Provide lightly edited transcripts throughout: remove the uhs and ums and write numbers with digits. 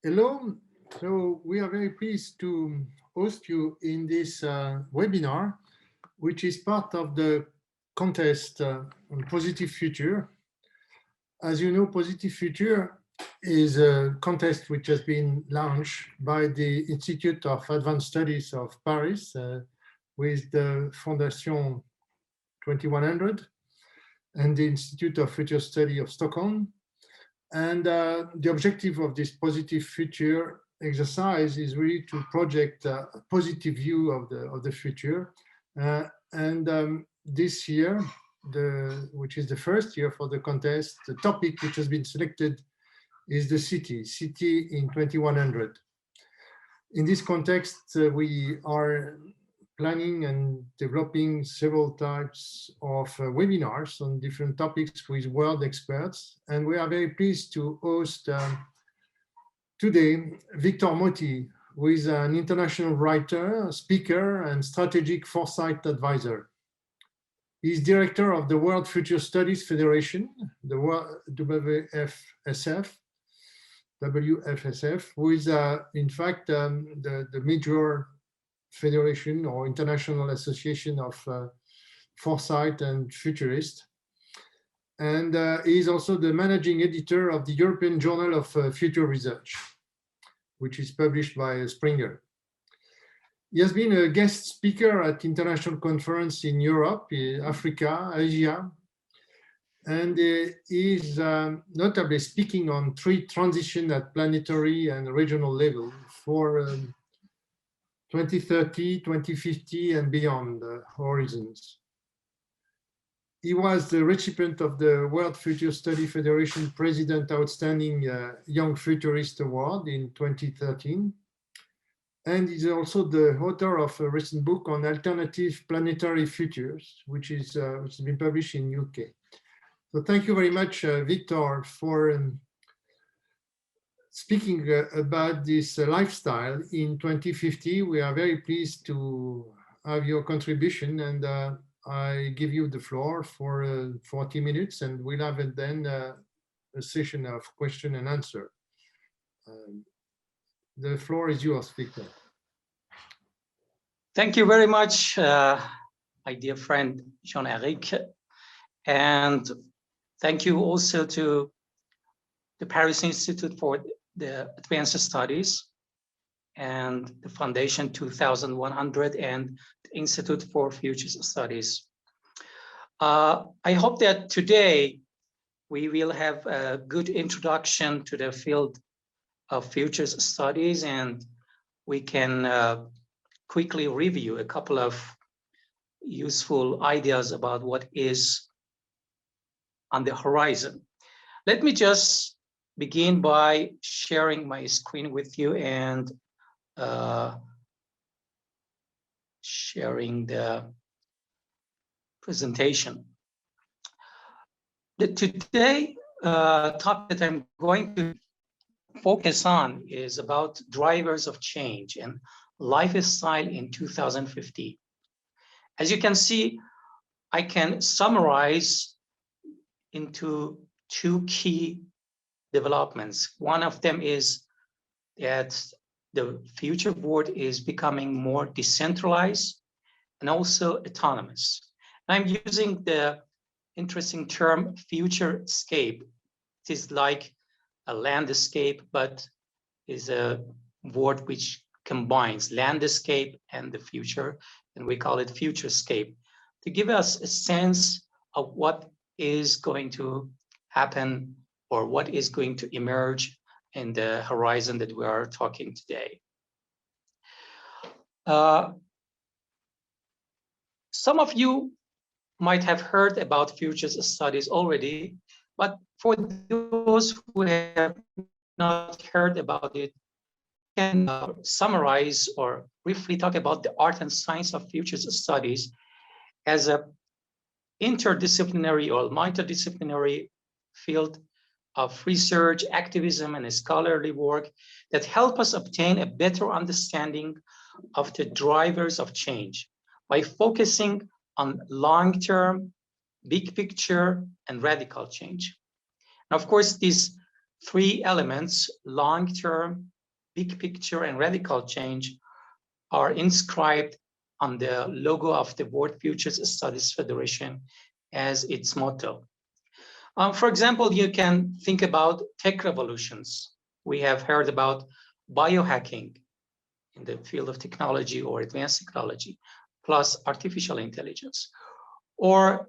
Hello, so we are very pleased to host you in this webinar, which is part of the contest on Positive Future. As you know, Positive Future is a contest which has been launched by the Institute of Advanced Studies of Paris with the Fondation 2100 and the Institute of Future Study of Stockholm. And the objective of this Positive Future exercise is really to project a positive view of the future. This year, which is the first year for the contest, the topic which has been selected is the city in 2100. In this context, we are planning and developing several types of webinars on different topics with world experts. And we are very pleased to host today Victor Motti, who is an international writer, speaker, and strategic foresight advisor. He's director of the World Future Studies Federation, the WFSF, who is in fact the major federation or international association of foresight and futurist. And he is also the managing editor of the European Journal of Future Research, which is published by Springer. He has been a guest speaker at international conferences in Europe, Africa, Asia, and he is notably speaking on 3 transitions at planetary and regional level for 2030, 2050, and beyond horizons. He was the recipient of the World Future Study Federation President Outstanding Young Futurist Award in 2013. And he's also the author of a recent book on alternative planetary futures, which has been published in UK. So thank you very much, Victor, for speaking about this lifestyle in 2050. We are very pleased to have your contribution, and I give you the floor for 40 minutes, and we'll have then a session of question and answer. The floor is yours, Victor. Thank you very much, my dear friend Jean-Eric, and thank you also to the Paris Institute for the Advanced Studies and the Foundation 2100 and the Institute for Future Studies. I hope that today we will have a good introduction to the field of future studies, and we can quickly review a couple of useful ideas about what is on the horizon. Let me just begin by sharing my screen with you and sharing the presentation. Today topic that I'm going to focus on is about drivers of change and lifestyle in 2050. As you can see, I can summarize into 2 key developments. One of them is that the future world is becoming more decentralized and also autonomous. I'm using the interesting term futurescape. It is like a landscape, but is a word which combines landscape and the future, and we call it futurescape, to give us a sense of what is going to happen or what is going to emerge in the horizon that we are talking today. Some of you might have heard about future studies already, but for those who have not heard about it, I can summarize or briefly talk about the art and science of future studies as an interdisciplinary or multidisciplinary field of research, activism, and scholarly work that help us obtain a better understanding of the drivers of change by focusing on long-term, big picture, and radical change. And of course, these 3 elements, long-term, big picture and radical change are inscribed on the logo of the World Futures Studies Federation as its motto. For example, you can think about tech revolutions. We have heard about biohacking in the field of technology or advanced technology, plus artificial intelligence, or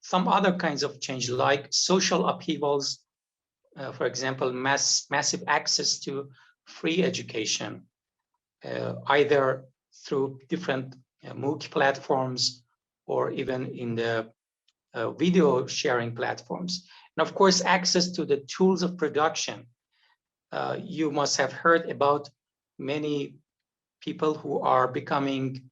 some other kinds of change like social upheavals, for example, massive access to free education, either through different MOOC platforms or even in the video sharing platforms. And of course, access to the tools of production. You must have heard about many people who are becoming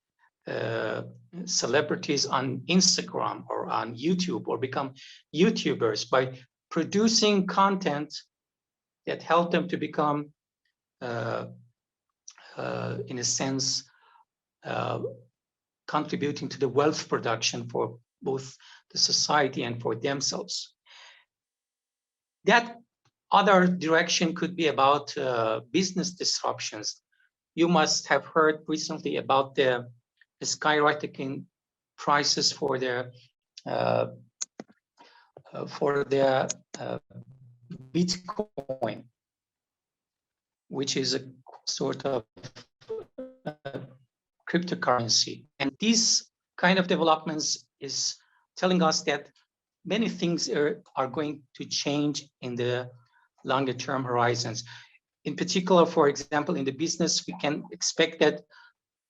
celebrities on Instagram or on YouTube, or become YouTubers by producing content that help them to become, in a sense, contributing to the wealth production for both the society and for themselves. That other direction could be about business disruptions. You must have heard recently about the skyrocketing prices for the Bitcoin, which is a sort of cryptocurrency. And these kind of developments is telling us that many things are going to change in the longer term horizons. In particular, for example, in the business, we can expect that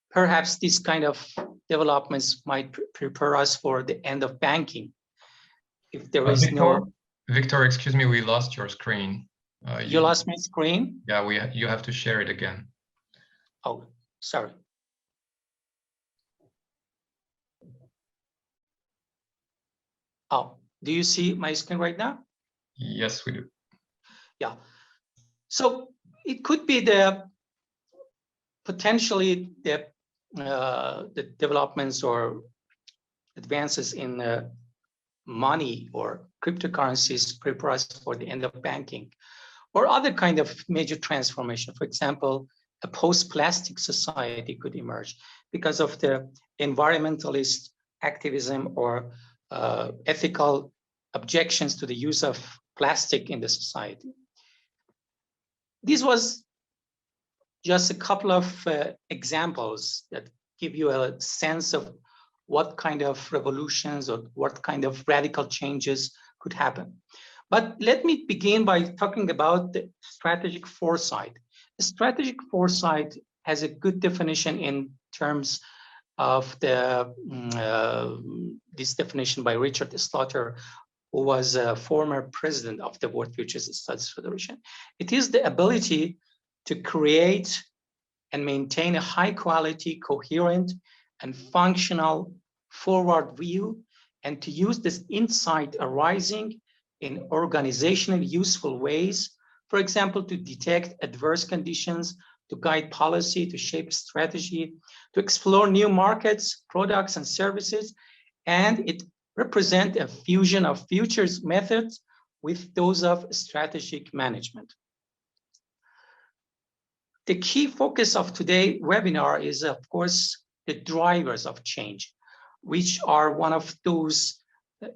perhaps these kind of developments might prepare us for the end of banking. If there is Victor, excuse me, we lost your screen. You lost my screen? Yeah, you have to share it again. Oh, sorry. Oh, do you see my screen right now? Yes, we do. Yeah. So it could be the potentially the developments or advances in money or cryptocurrencies prepare us for the end of banking, or other kind of major transformation. For example, a post-plastic society could emerge because of the environmentalist activism or ethical objections to the use of plastic in the society. This was just a couple of examples that give you a sense of what kind of revolutions or what kind of radical changes could happen. But let me begin by talking about the strategic foresight. The strategic foresight has a good definition in terms of the this definition by Richard Slaughter, who was a former president of the World Futures Studies Federation. It is the ability to create and maintain a high quality, coherent, and functional forward view, and to use this insight arising in organizationally useful ways, for example, to detect adverse conditions, to guide policy, to shape strategy, to explore new markets, products, and services, and it represents a fusion of futures methods with those of strategic management. The key focus of today's webinar is, of course, the drivers of change, which are one of those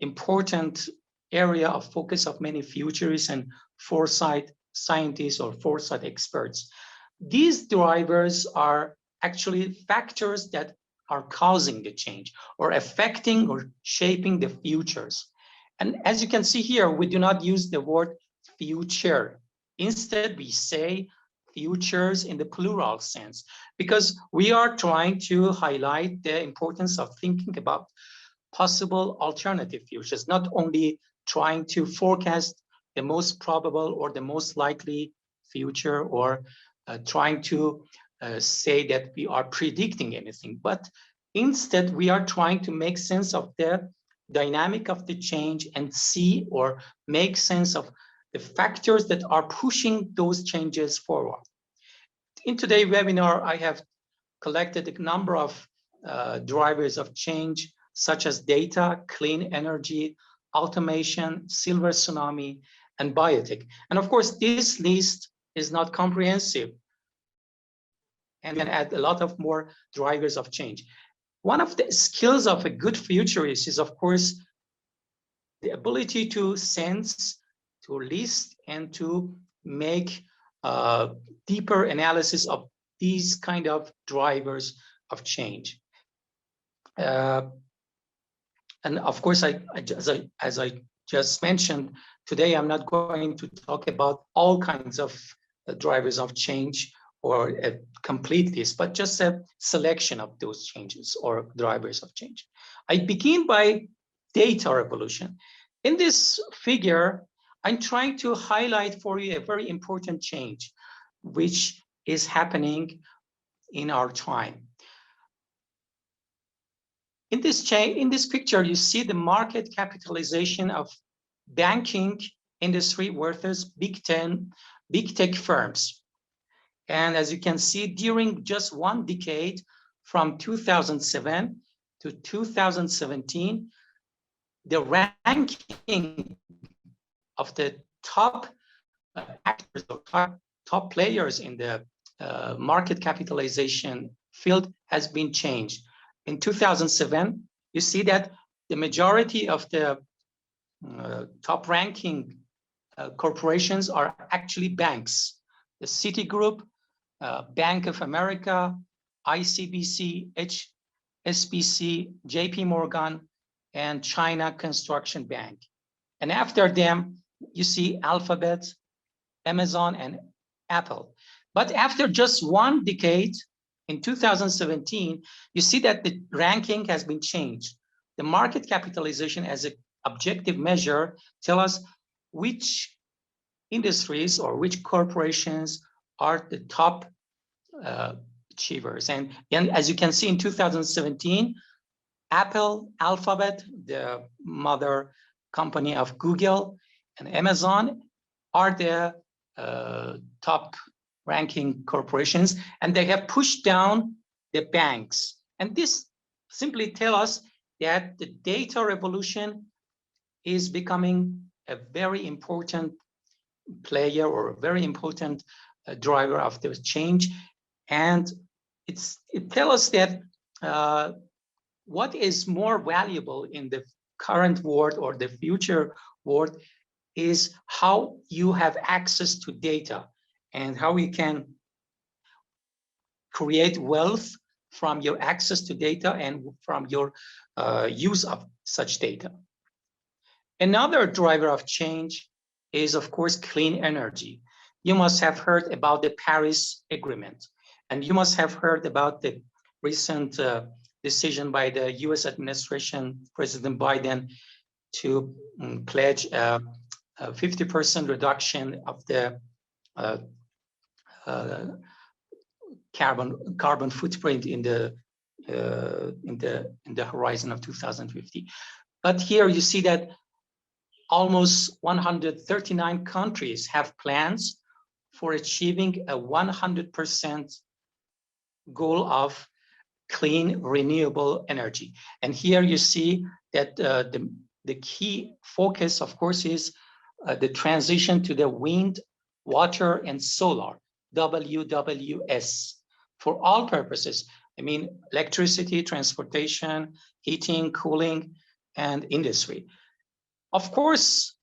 important area of focus of many futurists and foresight scientists or foresight experts. These drivers are actually factors that are causing the change or affecting or shaping the futures. And as you can see here, we do not use the word future. Instead, we say futures in the plural sense, because we are trying to highlight the importance of thinking about possible alternative futures, not only trying to forecast the most probable or the most likely future, or trying to say that we are predicting anything, but instead we are trying to make sense of the dynamic of the change and see or make sense of the factors that are pushing those changes forward. In today's webinar, I have collected a number of drivers of change, such as data, clean energy, automation, silver tsunami, and biotech. And of course, this list is not comprehensive. and then add a lot of more drivers of change. One of the skills of a good futurist is, of course, the ability to sense, to list, and to make deeper analysis of these kind of drivers of change. And of course, as I just mentioned, today I'm not going to talk about all kinds of drivers of change or a complete list, but just a selection of those changes or drivers of change. I begin by data revolution. In this figure, I'm trying to highlight for you a very important change, which is happening in our time. In this picture, you see the market capitalization of banking industry versus big tech firms. And as you can see, during just one decade, from 2007 to 2017, the ranking of the top actors or top players in the market capitalization field has been changed. In 2007, you see that the majority of the top ranking corporations are actually banks. The Citigroup, Bank of America, ICBC, HSBC, JP Morgan, and China Construction Bank. And after them, you see Alphabet, Amazon, and Apple. But after just one decade, in 2017, you see that the ranking has been changed. The market capitalization as an objective measure tell us which industries or which corporations are the top achievers. And as you can see in 2017, Apple, Alphabet, the mother company of Google, and Amazon are the top ranking corporations, and they have pushed down the banks. And this simply tells us that the data revolution is becoming a very important player or a very important driver of the change. And it tells us that what is more valuable in the current world or the future world is how you have access to data and how you can create wealth from your access to data and from your use of such data. Another driver of change is, of course, clean energy. You must have heard about the Paris Agreement, and you must have heard about the recent decision by the US administration, President Biden, to pledge a 50% reduction of the carbon footprint in the horizon of 2050. But here you see that almost 139 countries have plans for achieving a 100% goal of clean renewable energy. And here you see that the key focus, of course, is the transition to the wind, water, and solar, WWS, for all purposes. I mean, electricity, transportation, heating, cooling, and industry. Of course,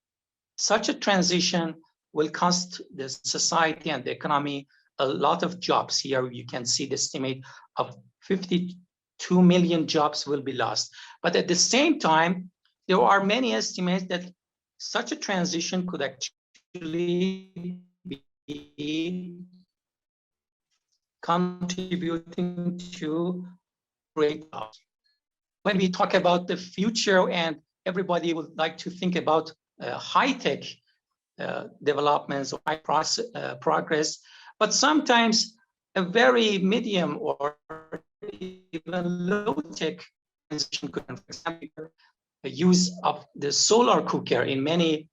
such a transition will cost the society and the economy a lot of jobs. Here you can see the estimate of 52 million jobs will be lost. But at the same time, there are many estimates that such a transition could actually be contributing to great jobs. When we talk about the future, and everybody would like to think about high-tech developments or high progress, but sometimes a very medium or even low-tech transition could, for example, the use of the solar cooker in many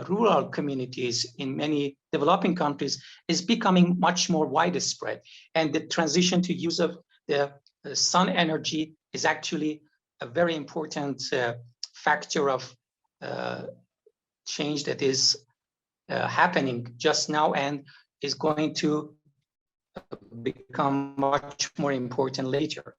rural communities, in many developing countries, is becoming much more widespread. And the transition to use of the sun energy is actually a very important factor of change that is happening just now and is going to become much more important later.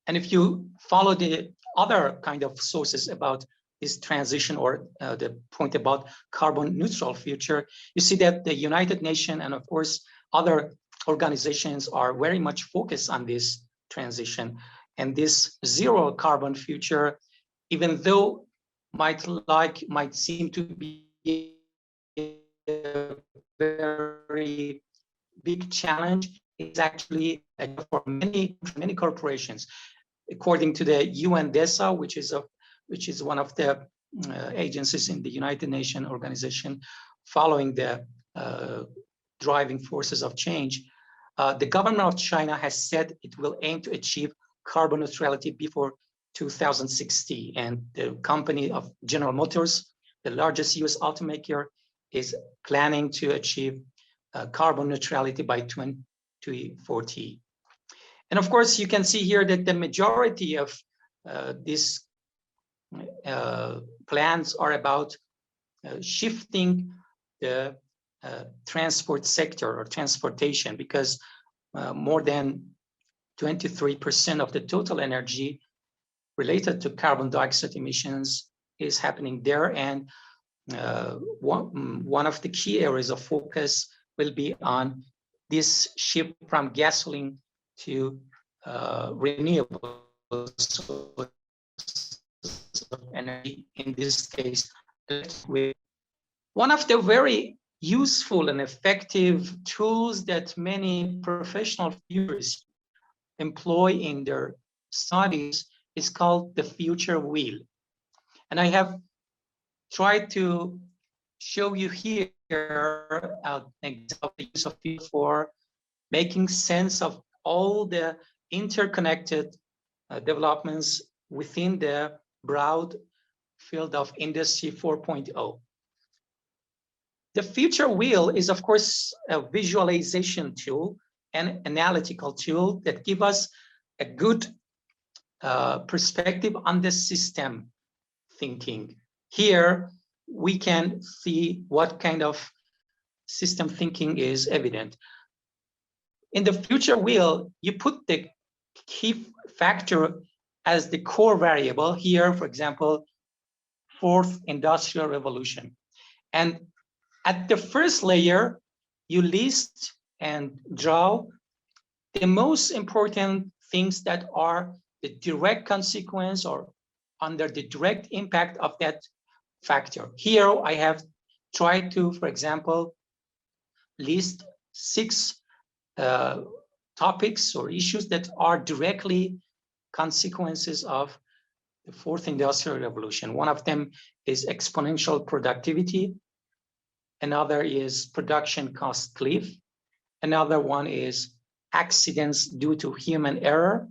And if you follow the other kind of sources about this transition, or the point about carbon neutral future, you see that the United Nations and of course other organizations are very much focused on this transition. And this zero carbon future, even though might seem to be a very big challenge, is actually for many corporations. According to the UNDESA, which is one of the agencies in the United Nations organization following the driving forces of change, the government of China has said it will aim to achieve carbon neutrality before 2060. And the company of General Motors, the largest US automaker, is planning to achieve carbon neutrality by 2040. And of course, you can see here that the majority of these plans are about shifting the transport sector or transportation, because more than 23% of the total energy related to carbon dioxide emissions is happening there. And one of the key areas of focus will be on this shift from gasoline to renewable sources of energy, in this case. One of the very useful and effective tools that many professional futurists employ in their studies is called the future wheel. And I have tried to show you here an example of wheel for making sense of all the interconnected developments within the broad field of Industry 4.0. The future wheel is, of course, a visualization tool and analytical tool that give us a good perspective on the system thinking. Here, we can see what kind of system thinking is evident. In the future wheel, you put the key factor as the core variable. Here, for example, fourth industrial revolution. And at the first layer, you list and draw the most important things that are the direct consequence or under the direct impact of that factor. Here, I have tried to, for example, list 6 topics or issues that are directly consequences of the fourth industrial revolution. One of them is exponential productivity. Another is production cost cliff. Another one is accidents due to human error.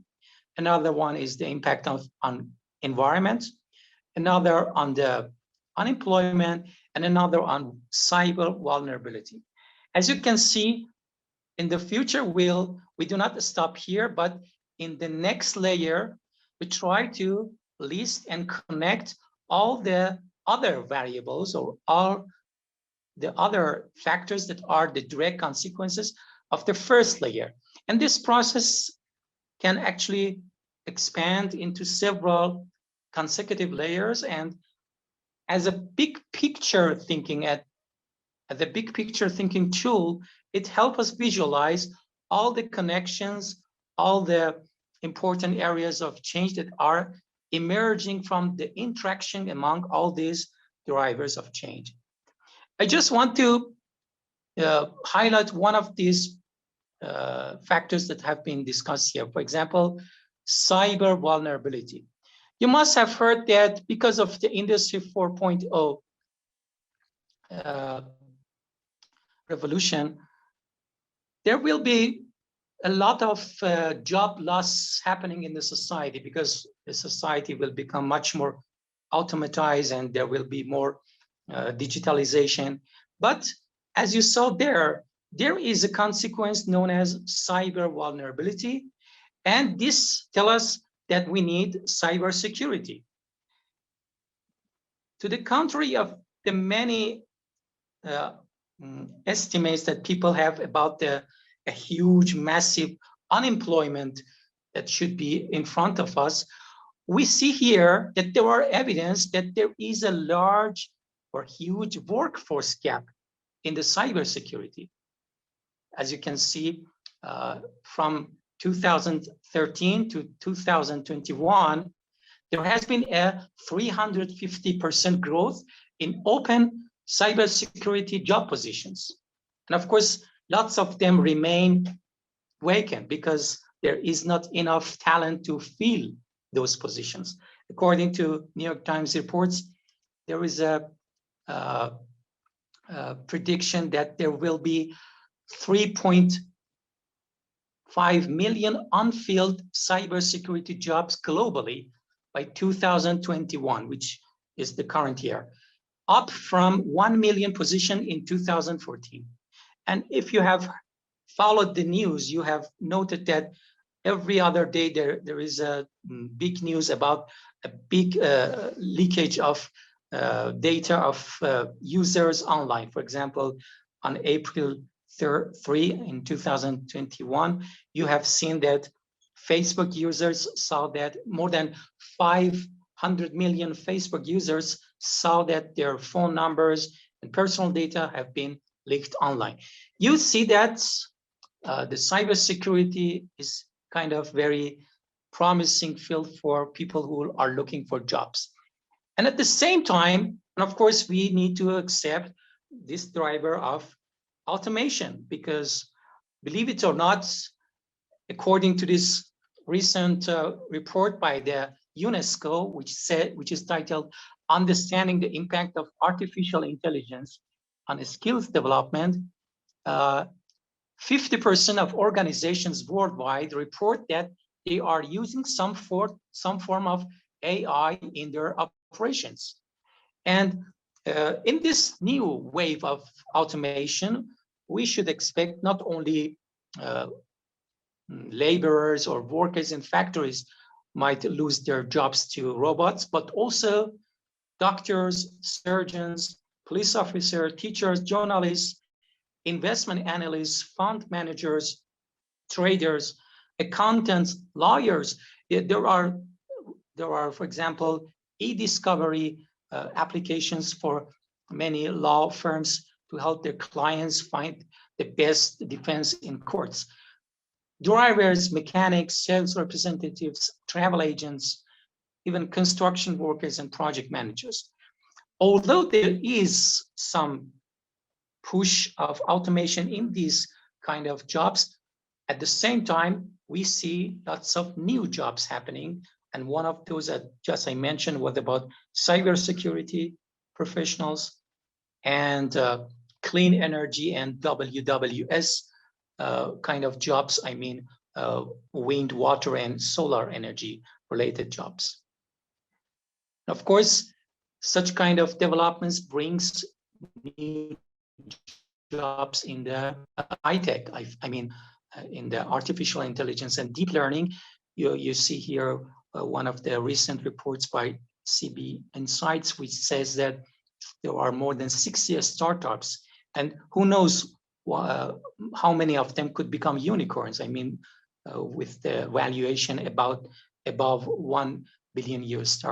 Another one is the impact on environment. Another on the unemployment, and another on cyber vulnerability. As you can see, in the future wheel, we do not stop here, but in the next layer, we try to list and connect all the other variables or all the other factors that are the direct consequences of the first layer. And this process can actually expand into several consecutive layers. And as a big picture thinking the big picture thinking tool, it helps us visualize all the connections, all the important areas of change that are emerging from the interaction among all these drivers of change. I just want to highlight one of these factors that have been discussed here. For example, cyber vulnerability. You must have heard that because of the Industry 4.0 revolution, there will be a lot of job loss happening in the society, because the society will become much more automatized and there will be more digitalization. But as you saw there is a consequence known as cyber vulnerability. And this tells us that we need cyber security. To the contrary of the many estimates that people have about a huge, massive unemployment that should be in front of us, we see here that there are evidence that there is a large or huge workforce gap in the cybersecurity. As you can see, from 2013 to 2021, there has been a 350% growth in open cybersecurity job positions. And of course, lots of them remain vacant because there is not enough talent to fill those positions. According to New York Times reports, there is a prediction that there will be 3.5 million unfilled cybersecurity jobs globally by 2021, which is the current year, up from 1 million position in 2014. And if you have followed the news, you have noted that every other day there is a big news about a big leakage of data of users online. For example, on April 3 in 2021, you have seen that Facebook users saw that more than 500 million Facebook users saw that their phone numbers and personal data have been leaked online. You see that the cybersecurity is kind of very promising field for people who are looking for jobs. And at the same time, and of course, we need to accept this driver of automation, because believe it or not, according to this recent report by the UNESCO, which is titled Understanding the Impact of Artificial Intelligence on Skills Development, 50% of organizations worldwide report that they are using some form of AI in their operations. And in this new wave of automation, we should expect not only laborers or workers in factories might lose their jobs to robots, but also doctors, surgeons, police officers, teachers, journalists, investment analysts, fund managers, traders, accountants, lawyers. There are, for example, e-discovery applications for many law firms to help their clients find the best defense in courts. Drivers, mechanics, sales representatives, travel agents, even construction workers and project managers. Although there is some push of automation in these kind of jobs, at the same time, we see lots of new jobs happening. And one of those that just I mentioned was about cybersecurity professionals and clean energy and WWS kind of jobs. I mean, wind, water, and solar energy related jobs. Of course, such kind of developments brings new jobs in the high tech. I mean, in the artificial intelligence and deep learning. You see here one of the recent reports by CB Insights, which says that there are more than 60 startups, and who knows how many of them could become unicorns. I mean, with the valuation above $1 billion US.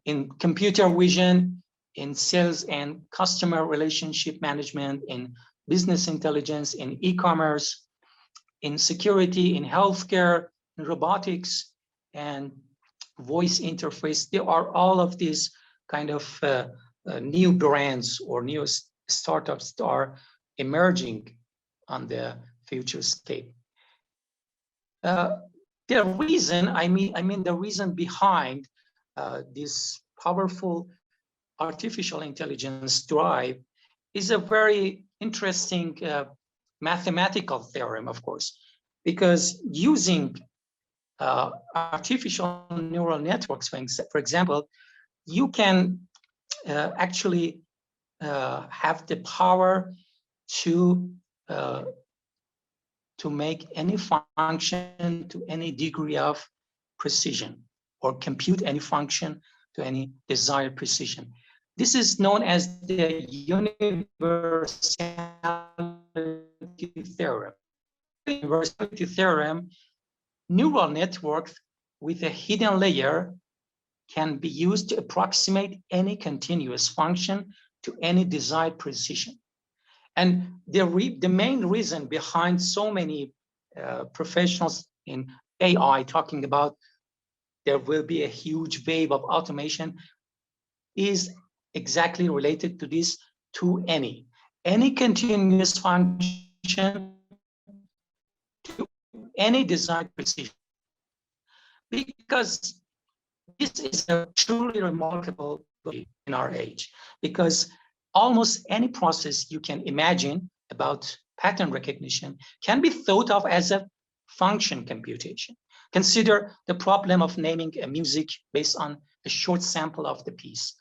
In computer vision, in sales and customer relationship management, in business intelligence, in e-commerce, in security, in healthcare, in robotics, and voice interface. There are all of these kind of new brands or new startups that are emerging on the Futurescape. The reason, I mean, the reason behind this powerful artificial intelligence drive is a very interesting mathematical theorem, of course, because using artificial neural networks, for example, you can actually have the power to make any function to any degree of precision, or compute any function to any desired precision. This is known as the universality theorem. Universality theorem, neural networks with a hidden layer can be used to approximate any continuous function to any desired precision. And the main reason behind so many professionals in AI talking about there will be a huge wave of automation is exactly related to this, to any continuous function to any desired precision. Because this is a truly remarkable in our age, because almost any process you can imagine about pattern recognition can be thought of as a function computation. Consider the problem of naming a music based on a short sample of the piece,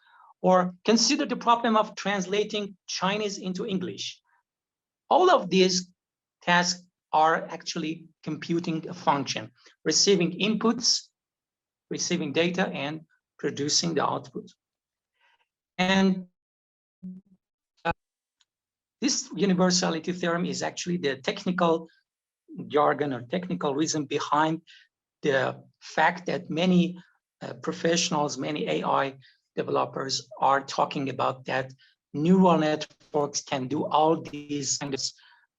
or consider the problem of translating Chinese into English. All of these tasks are actually computing a function, receiving inputs, receiving data, and producing the output. And this universality theorem is actually the technical jargon or technical reason behind the fact that many professionals, many AI developers are talking about that neural networks can do all these kinds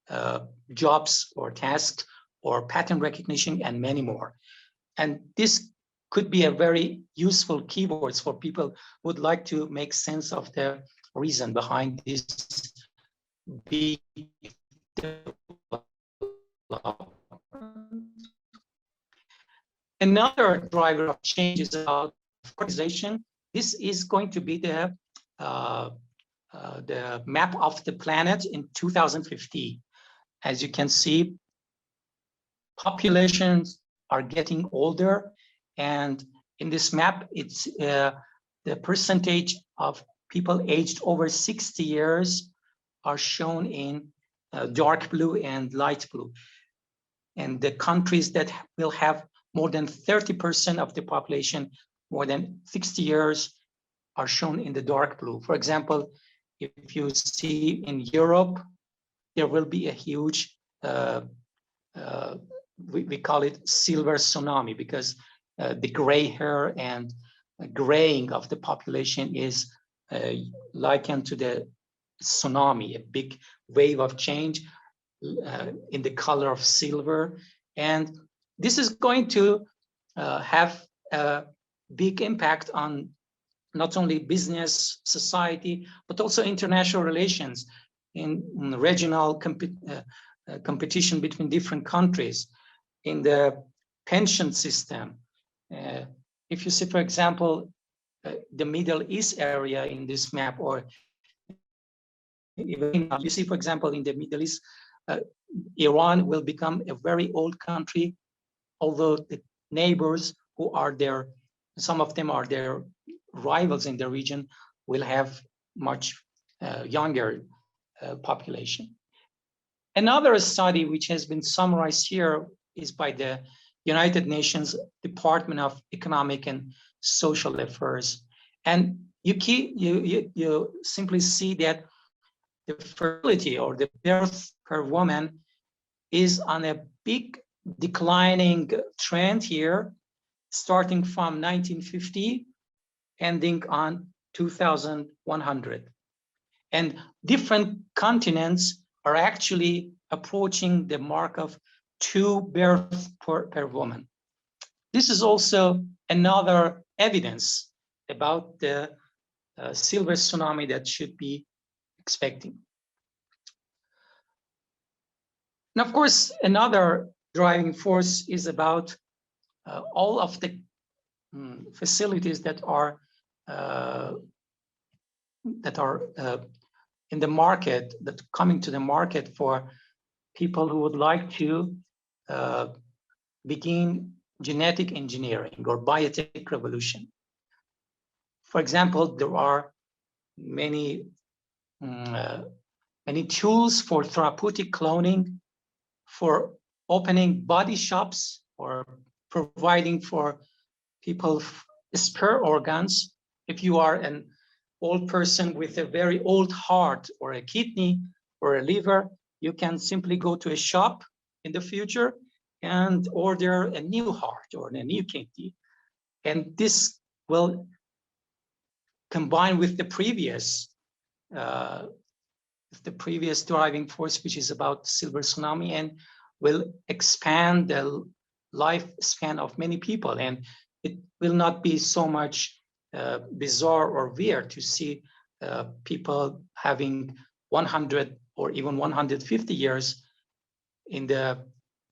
of jobs or tasks or pattern recognition and many more. And this could be a very useful keywords for people who would like to make sense of the reason behind this big development. Another driver of change is about organization. This is going to be the map of the planet in 2050. As you can see, populations are getting older, and in this map, it's the percentage of people aged over 60 years are shown in dark blue and light blue. And the countries that will have more than 30% of the population more than 60 years are shown in the dark blue. For example, if you see in Europe, there will be a huge, we call it silver tsunami, because the gray hair and graying of the population is likened to the tsunami, a big wave of change in the color of silver. And this is going to have a big impact on not only business, society, but also international relations in regional competition between different countries, in the pension system. If you see, for example, the Middle East area in this map, or even you see, for example, in the Middle East, Iran will become a very old country, although the neighbors who are there, some of them are their rivals in the region, will have much younger population. Another study which has been summarized here is by the United Nations Department of Economic and Social Affairs. And you simply see that the fertility or the birth per woman is on a big declining trend here, starting from 1950, ending on 2100. And different continents are actually approaching the mark of 2 births per woman. This is also another evidence about the silver tsunami that should be expecting. And of course, another driving force is about all of the facilities that are in the market, that coming to the market for people who would like to begin genetic engineering or biotech revolution. For example, there are many tools for therapeutic cloning, for opening body shops, or providing for people spare organs. If you are an old person with a very old heart or a kidney or a liver, you can simply go to a shop in the future and order a new heart or a new kidney. And this will combine with the previous driving force, which is about silver tsunami, and will expand the lifespan of many people. And it will not be so much bizarre or weird to see people having 100 or even 150 years in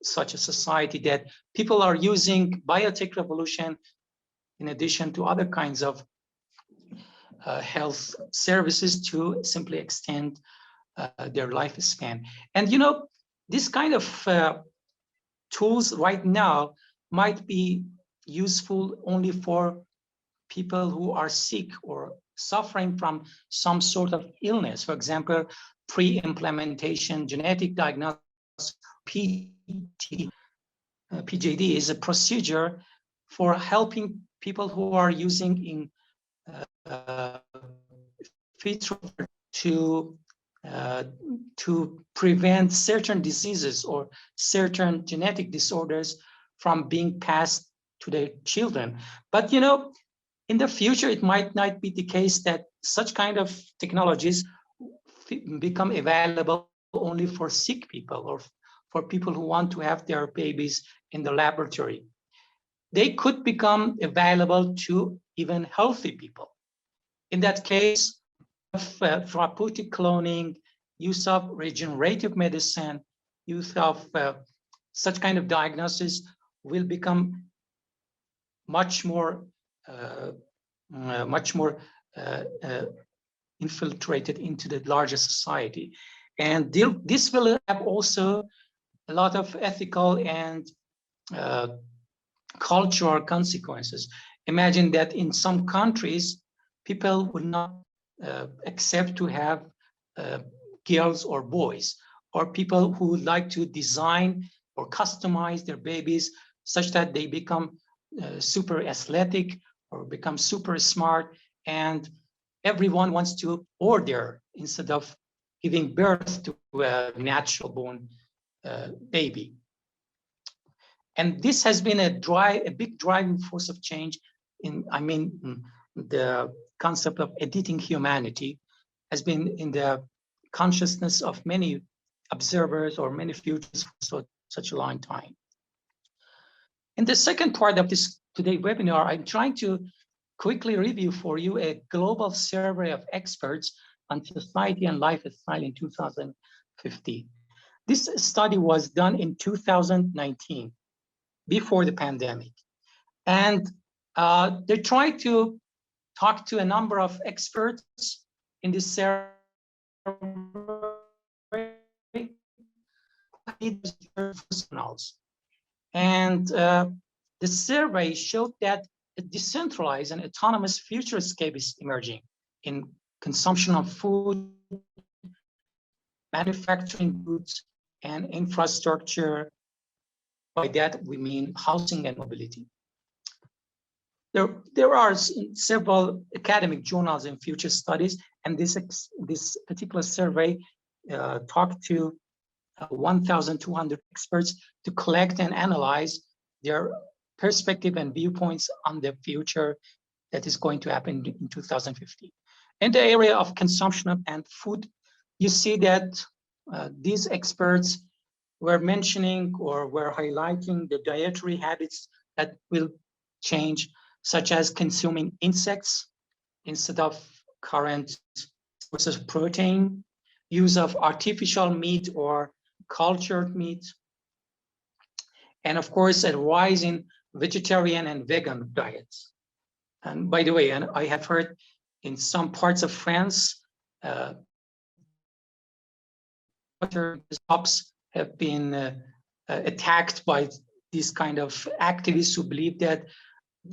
such a society, that people are using biotech revolution in addition to other kinds of health services to simply extend their lifespan. And you know, this kind of tools right now might be useful only for people who are sick or suffering from some sort of illness. For example, pre-implementation genetic diagnosis, PJD, is a procedure for helping people who are using in vitro to prevent certain diseases or certain genetic disorders from being passed to their children. But you know, in the future, it might not be the case that such kind of technologies become available only for sick people or for people who want to have their babies in the laboratory. They could become available to even healthy people. In that case, therapeutic cloning, use of regenerative medicine, use of such kind of diagnosis will become much more infiltrated into the larger society. And this will have also a lot of ethical and cultural consequences. Imagine that in some countries, people would not accept to have girls or boys, or people who would like to design or customize their babies such that they become super athletic or become super smart, and everyone wants to order instead of giving birth to a natural born baby. And this has been a big driving force of change the concept of editing humanity has been in the consciousness of many observers or many futurists for such a long time. In the second part of this today's webinar, I'm trying to quickly review for you a global survey of experts on society and lifestyle in 2015. This study was done in 2019, before the pandemic. And they tried to talk to a number of experts in this survey, and the survey showed that a decentralized and autonomous futurescape is emerging in consumption of food, manufacturing goods, and infrastructure. By that, we mean housing and mobility. There are several academic journals in future studies, and this particular survey talked to 1,200 experts to collect and analyze their perspective and viewpoints on the future that is going to happen in 2050. In the area of consumption and food, you see that these experts were mentioning or were highlighting the dietary habits that will change, such as consuming insects instead of current sources of protein, use of artificial meat or cultured meat, and of course, a rise in vegetarian and vegan diets. And by the way, and I have heard in some parts of France, shops have been attacked by these kind of activists who believe that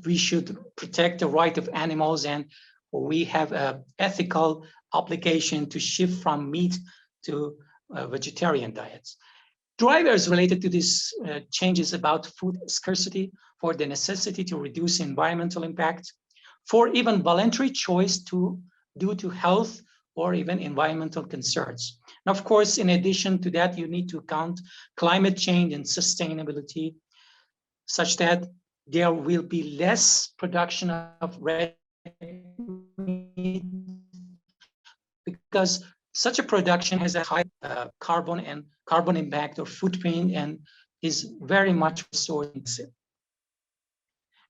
we should protect the right of animals, and we have an ethical obligation to shift from meat to vegetarian diets. Drivers related to these changes about food scarcity, for the necessity to reduce environmental impact, for even voluntary choice to due to health or even environmental concerns. And of course, in addition to that, you need to count climate change and sustainability, such that there will be less production of red meat, because such a production has a high carbon impact or footprint and is very much resource intensive.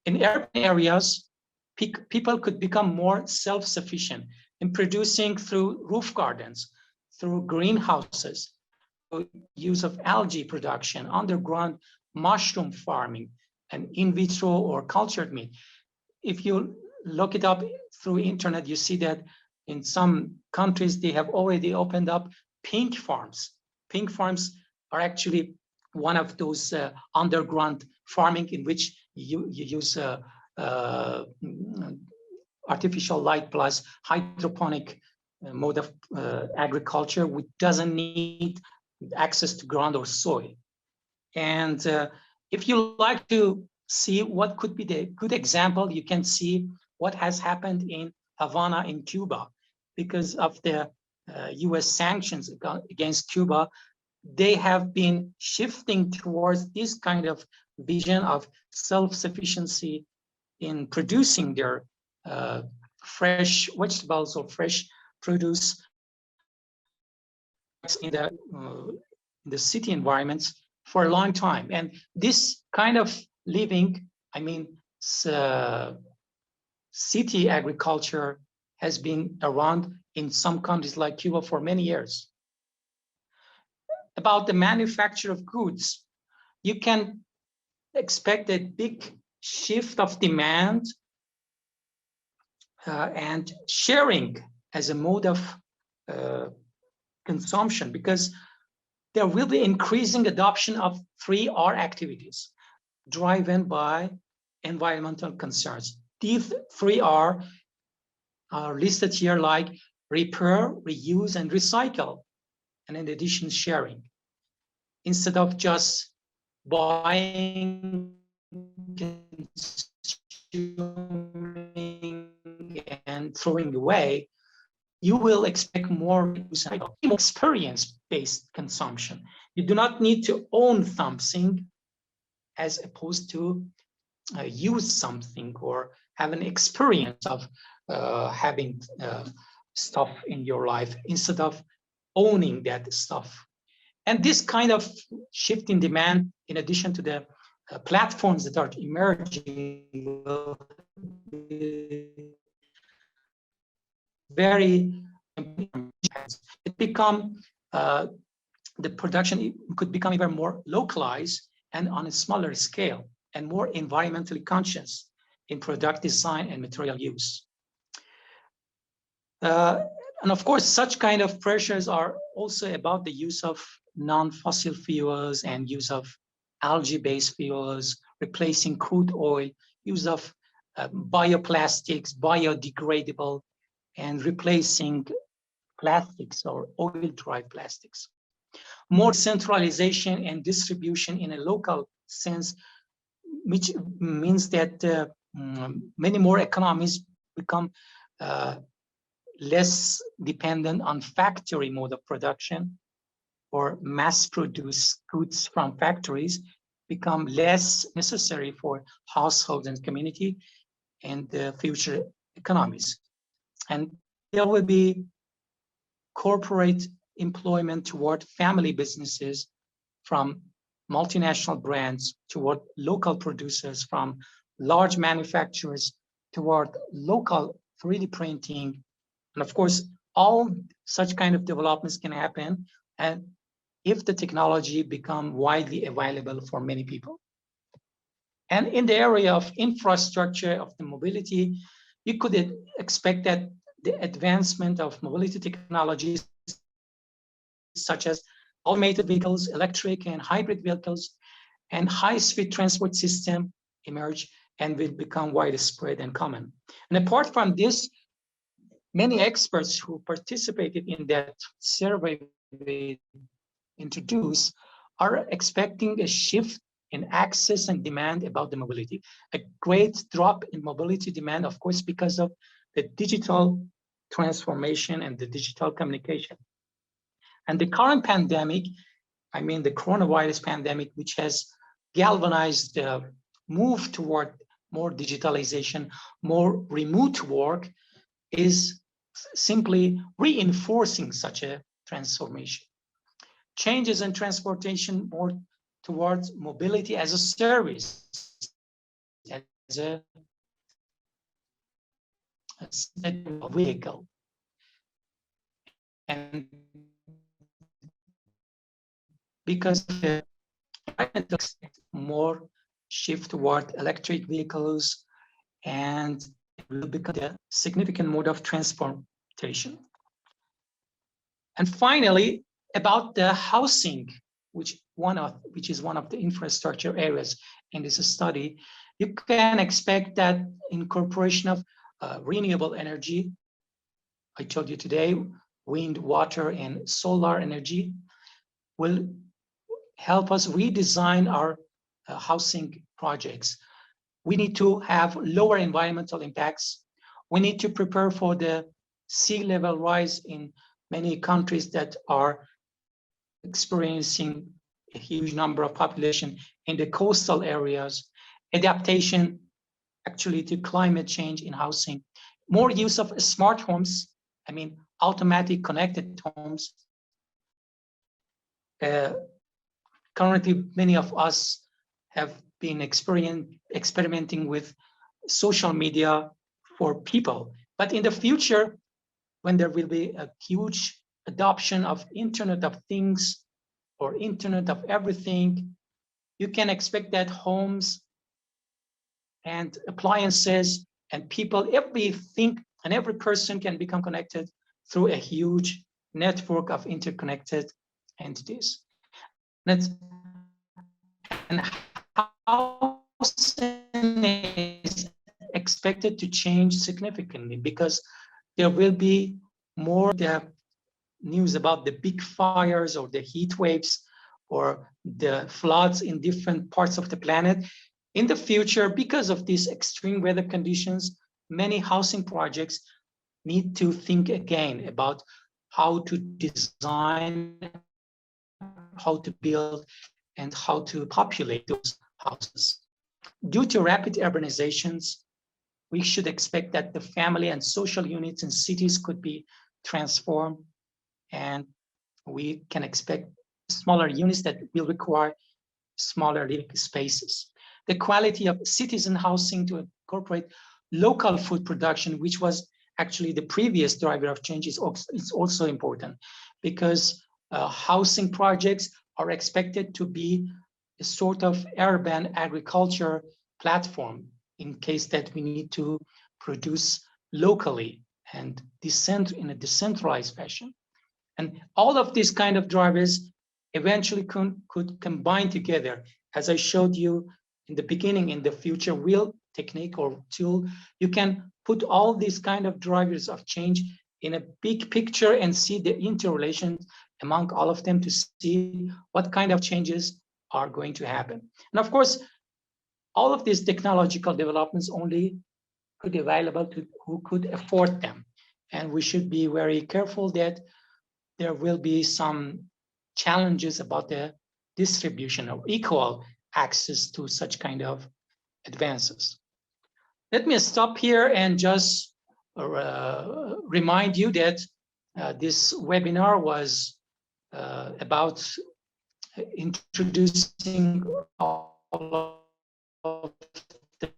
In urban areas, people could become more self-sufficient in producing through roof gardens, through greenhouses, through use of algae production, underground mushroom farming, and in vitro or cultured meat. If you look it up through internet, you see that in some countries, they have already opened up pink farms. Pink farms are actually one of those underground farming in which you use artificial light plus hydroponic mode of agriculture, which doesn't need access to ground or soil. And if you like to see what could be the good example, you can see what has happened in Havana in Cuba. Because of the US sanctions against Cuba, they have been shifting towards this kind of vision of self-sufficiency in producing their fresh vegetables or fresh produce in the city environments for a long time. And this kind of living, I mean, city agriculture has been around in some countries like Cuba for many years. About the manufacture of goods, you can expect a big shift of demand and sharing as a mode of consumption, because there will be increasing adoption of 3R activities driven by environmental concerns. These 3R are listed here, like repair, reuse, and recycle, and in addition, sharing. Instead of just buying, consuming, and throwing away, you will expect more experience-based consumption. You do not need to own something as opposed to use something or have an experience of having stuff in your life instead of owning that stuff. And this kind of shift in demand, in addition to the platforms that are emerging, will be very it become the production could become even more localized and on a smaller scale and more environmentally conscious in product design and material use. And of course, such kind of pressures are also about the use of non-fossil fuels and use of algae-based fuels, replacing crude oil, use of bioplastics, biodegradable, and replacing plastics or oil-derived plastics. More centralization and distribution in a local sense, which means that many more economies become less dependent on factory mode of production, or mass-produced goods from factories become less necessary for households and community and the future economies. And there will be corporate employment toward family businesses, from multinational brands toward local producers, from large manufacturers toward local 3D printing. And of course, all such kind of developments can happen, and if the technology become widely available for many people. And in the area of infrastructure of the mobility, you could expect that the advancement of mobility technologies such as automated vehicles, electric and hybrid vehicles, and high-speed transport system emerge and will become widespread and common. And apart from this, many experts who participated in that survey we introduced are expecting a shift in access and demand about the mobility. A great drop in mobility demand, of course, because of the digital transformation and the digital communication. And the current pandemic, I mean the coronavirus pandemic, which has galvanized the move toward more digitalization, more remote work, is simply reinforcing such a transformation. Changes in transportation more towards mobility as a service, as a vehicle. And because of the more shift toward electric vehicles, and it will become a significant mode of transportation. And finally, about the housing, which is one of the infrastructure areas in this study, you can expect that incorporation of renewable energy. I told you today, wind, water, and solar energy will help us redesign our housing projects. We need to have lower environmental impacts. We need to prepare for the sea level rise in many countries that are experiencing a huge number of population in the coastal areas, adaptation actually to climate change in housing, more use of smart homes, I mean, automatic connected homes. Currently, many of us have been experimenting with social media for people. But in the future, when there will be a huge adoption of Internet of Things or Internet of Everything, you can expect that homes and appliances and people, everything and every person can become connected through a huge network of interconnected entities. And housing is expected to change significantly because there will be more news about the big fires or the heat waves or the floods in different parts of the planet. In the future, because of these extreme weather conditions, many housing projects need to think again about how to design, how to build, and how to populate those houses. Due to rapid urbanizations, we should expect that the family and social units in cities could be transformed, and we can expect smaller units that will require smaller living spaces. The quality of citizen housing to incorporate local food production, which was actually the previous driver of change, is also important, because housing projects are expected to be a sort of urban agriculture platform in case that we need to produce locally and in a decentralized fashion. And all of these kind of drivers eventually could combine together. As I showed you in the beginning, in the future wheel technique or tool, you can put all these kind of drivers of change in a big picture and see the interrelation among all of them to see what kind of changes are going to happen. And of course, all of these technological developments only could be available to who could afford them. And we should be very careful that there will be some challenges about the distribution of equal access to such kind of advances. Let me stop here and just remind you that this webinar was about introducing all of the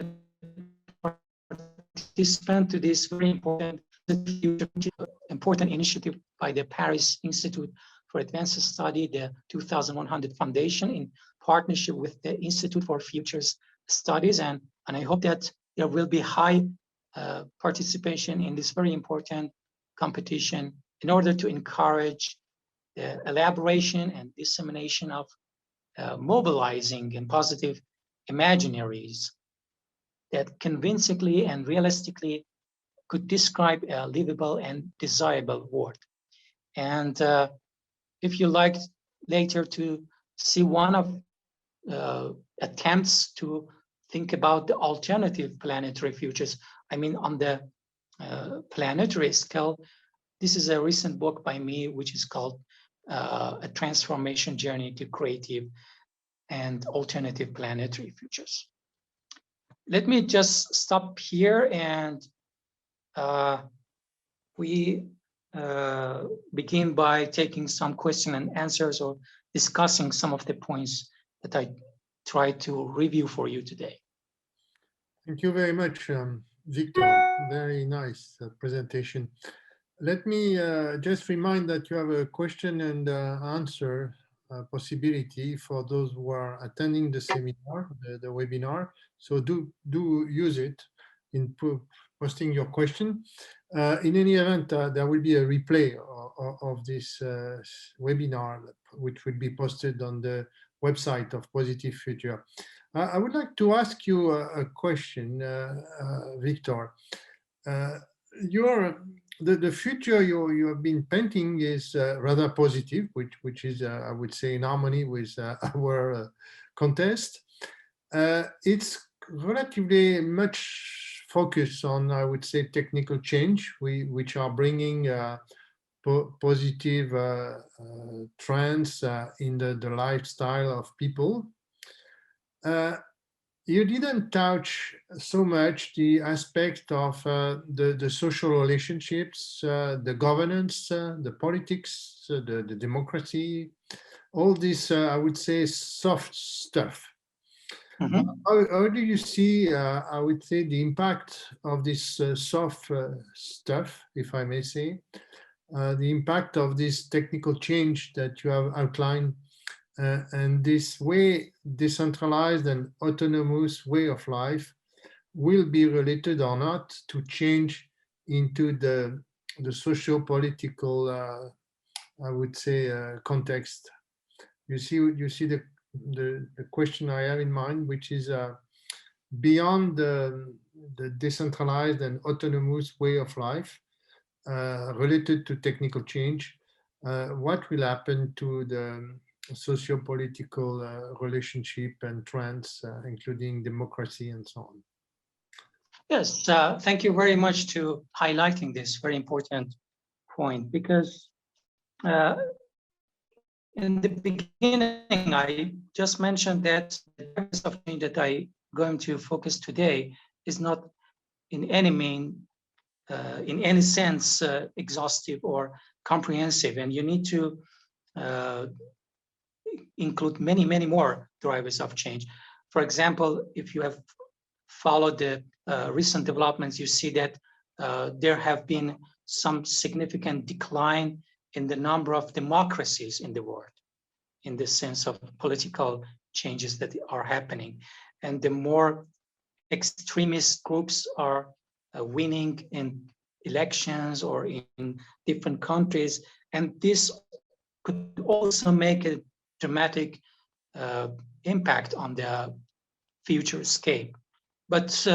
participants to this very important initiative by the Paris Institute for Advanced Study, the 2100 Foundation, in partnership with the Institute for Futures Studies. And I hope that there will be high participation in this very important competition in order to encourage the elaboration and dissemination of mobilizing and positive imaginaries that convincingly and realistically could describe a livable and desirable world. And if you like later to see one of attempts to think about the alternative planetary futures, I mean on the planetary scale, this is a recent book by me, which is called A Transformation Journey to Creative and Alternative Planetary Futures. Let me just stop here, and we begin by taking some question and answers or discussing some of the points that I tried to review for you today. Thank you very much, Victor. Very nice presentation. Let me just remind that you have a question and answer possibility for those who are attending the seminar, the webinar. So do use it in posting your question. In any event, there will be a replay of this webinar, which will be posted on the website of Positive Future. I would like to ask you a question, Victor. The future you have been painting is rather positive, which is, I would say, in harmony with our contest. It's relatively much focused on, I would say, technical change, which are bringing positive trends in the lifestyle of people. You didn't touch so much the aspect of the social relationships, the governance, the politics, the democracy, all this, I would say, soft stuff. Mm-hmm. How do you see, I would say, the impact of this soft stuff, if I may say, the impact of this technical change that you have outlined, and this way, decentralized and autonomous way of life will be related or not to change into the socio-political, I would say, context. You see the question I have in mind, which is beyond the decentralized and autonomous way of life related to technical change. What will happen to the socio-political relationship and trends, including democracy and so on? Yes, thank you very much to highlighting this very important point, because in the beginning, I just mentioned that the types of change that I'm going to focus today is not in any sense exhaustive or comprehensive, and you need to include many more drivers of change. For example, if you have followed the recent developments, you see that there have been some significant decline in the number of democracies in the world, in the sense of political changes that are happening. And the more extremist groups are winning in elections or in different countries, and this could also make a dramatic impact on the Futurescape. But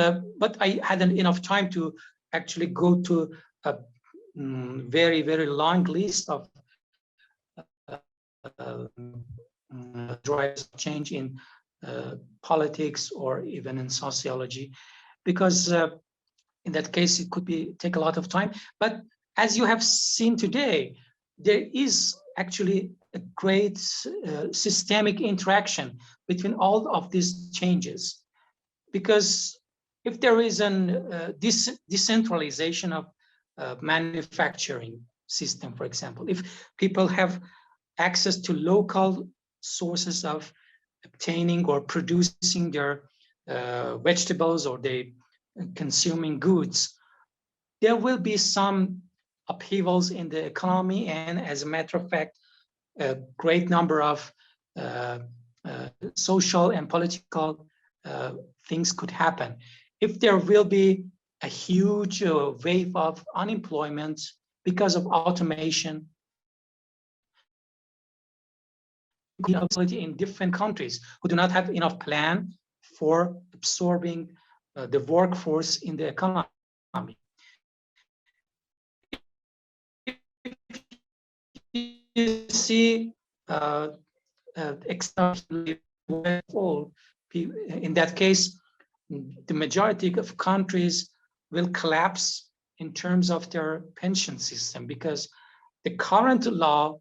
I hadn't enough time to actually go to a very long list of drivers of change in politics or even in sociology, because in that case it could take a lot of time. But as you have seen today, there is actually a great systemic interaction between all of these changes, because if there is a decentralization of manufacturing system, for example, if people have access to local sources of obtaining or producing their vegetables, or they consuming goods, there will be some upheavals in the economy, and as a matter of fact, a great number of social and political things could happen. If there will be a huge wave of unemployment because of automation in different countries who do not have enough plan for absorbing the workforce in the economy. You see in that case, the majority of countries will collapse in terms of their pension system, because the current law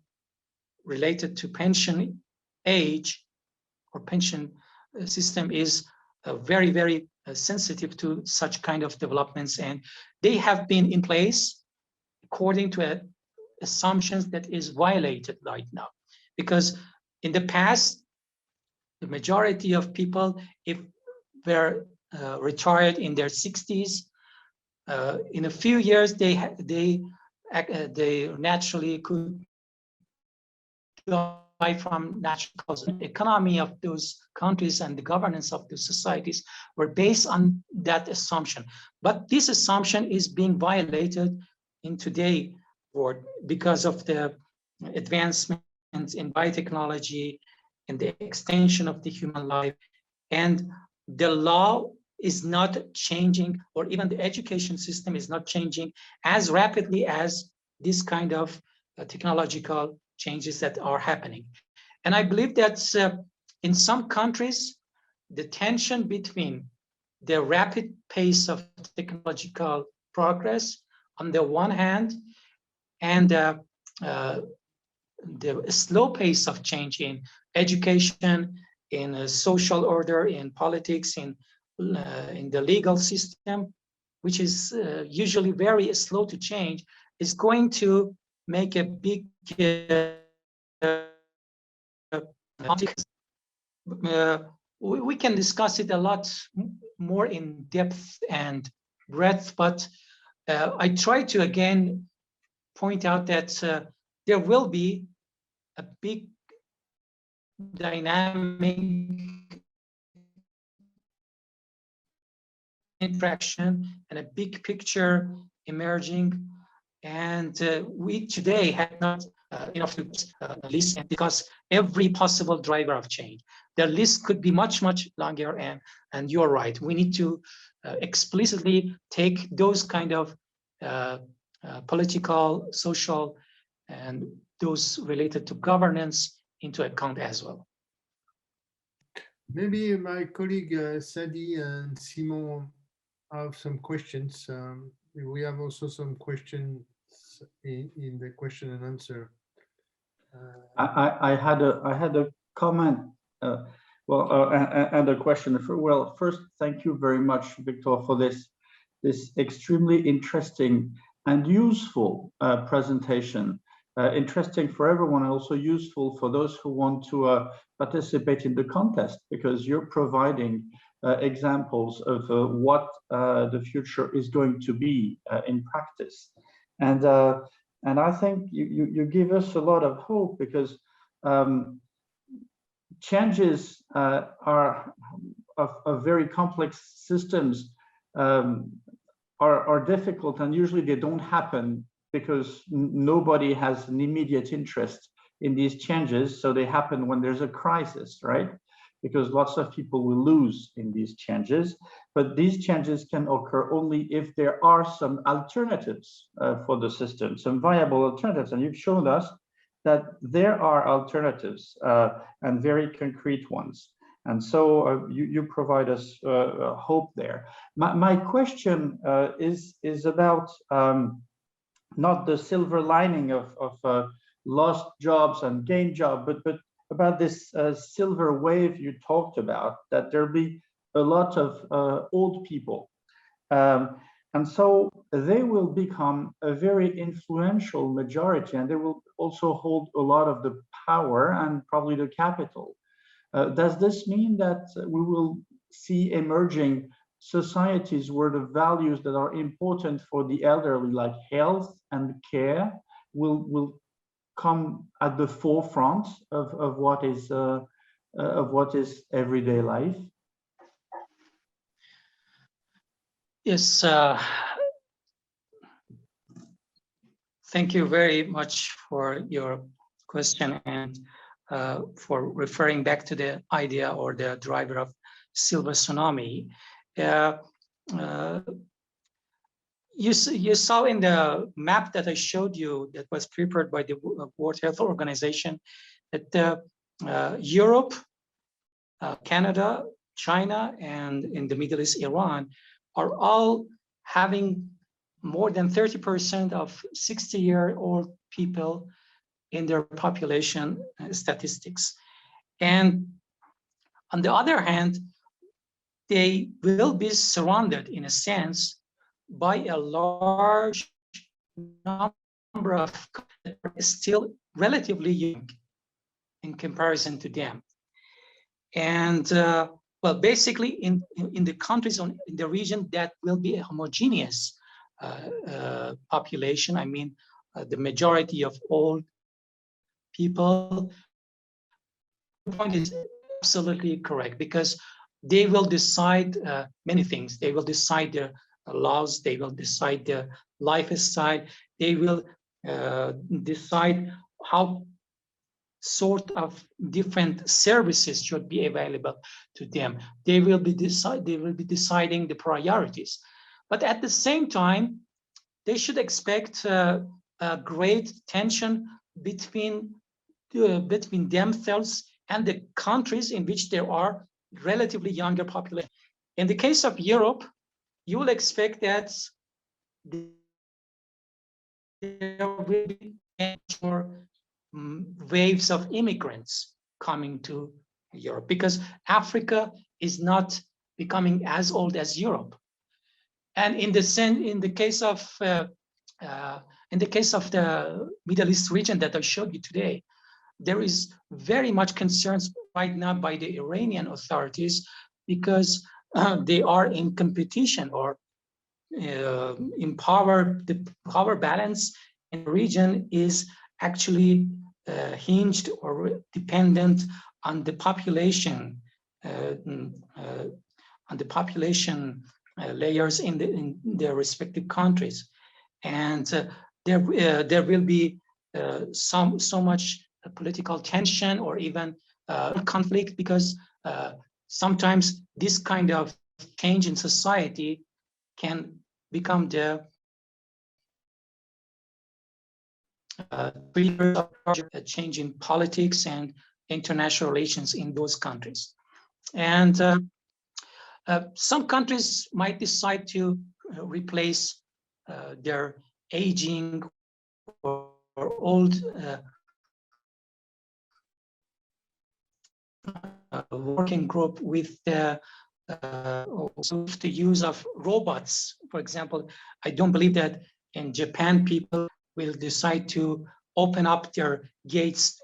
related to pension age or pension system is very, very sensitive to such kind of developments, and they have been in place according to assumptions that is violated right now. Because in the past, the majority of people, if they're retired in their 60s, in a few years they naturally could die from natural causes. The economy of those countries and the governance of the societies were based on that assumption. But this assumption is being violated in today's world because of the advancements in biotechnology and the extension of the human life. And the law is not changing, or even the education system is not changing as rapidly as this kind of technological changes that are happening. And I believe that in some countries, the tension between the rapid pace of technological progress on the one hand, and the slow pace of change in education, in social order, in politics, in the legal system, which is usually very slow to change, is going to make a big we can discuss it a lot more in depth and breadth, but I try to again point out that there will be a big dynamic interaction and a big picture emerging, and we today have not enough to list, because every possible driver of change, the list could be much longer, and you're right, we need to explicitly take those kind of political, social, and those related to governance into account as well. Maybe my colleague Sadi and Simon have some questions. We have also some questions in the question and answer. I had a comment, and a question. Well, first, thank you very much, Victor, for this extremely interesting and useful presentation. Interesting for everyone, and also useful for those who want to participate in the contest, because you're providing examples of what the future is going to be in practice. And I think you give us a lot of hope, because changes of very complex systems are difficult, and usually they don't happen because nobody has an immediate interest in these changes. So they happen when there's a crisis, right? Because lots of people will lose in these changes. But these changes can occur only if there are some alternatives for the system, some viable alternatives. And you've shown us that there are alternatives, and very concrete ones. And so you provide us hope there. My question is about not the silver lining of lost jobs and gained jobs, but about this silver wave you talked about, that there'll be a lot of old people. And so they will become a very influential majority, and they will also hold a lot of the power and probably the capital. Does this mean that we will see emerging societies where the values that are important for the elderly, like health and care, will come at the forefront of what is everyday life? Yes, thank you very much for your question, and for referring back to the idea or the driver of silver tsunami. You saw in the map that I showed you, that was prepared by the World Health Organization, that Europe, Canada, China, and in the Middle East, Iran, are all having more than 30% of 60-year-old people in their population statistics. And on the other hand, they will be surrounded, in a sense, by a large number of still relatively young in comparison to them. And well, basically in the countries in the region that will be a homogeneous population, I mean, the majority of old people, the point is absolutely correct, because they will decide many things. They will decide their laws, they will decide their lifestyle, they will decide how sort of different services should be available to them. They will be deciding the priorities. But at the same time, they should expect a great tension between themselves and the countries in which there are relatively younger population. In the case of Europe, you will expect that there will be more waves of immigrants coming to Europe, because Africa is not becoming as old as Europe. And in the case of the Middle East region that I showed you today, there is very much concerns right now by the Iranian authorities, because they are in competition or in power. The power balance in the region is actually hinged or dependent on the population, layers in their respective countries, and there will be so much political tension or even conflict, because sometimes this kind of change in society can become the trigger of a change in politics and international relations in those countries. And some countries might decide to replace their aging or old working group with the use of robots. For example, I don't believe that in Japan people will decide to open up their gates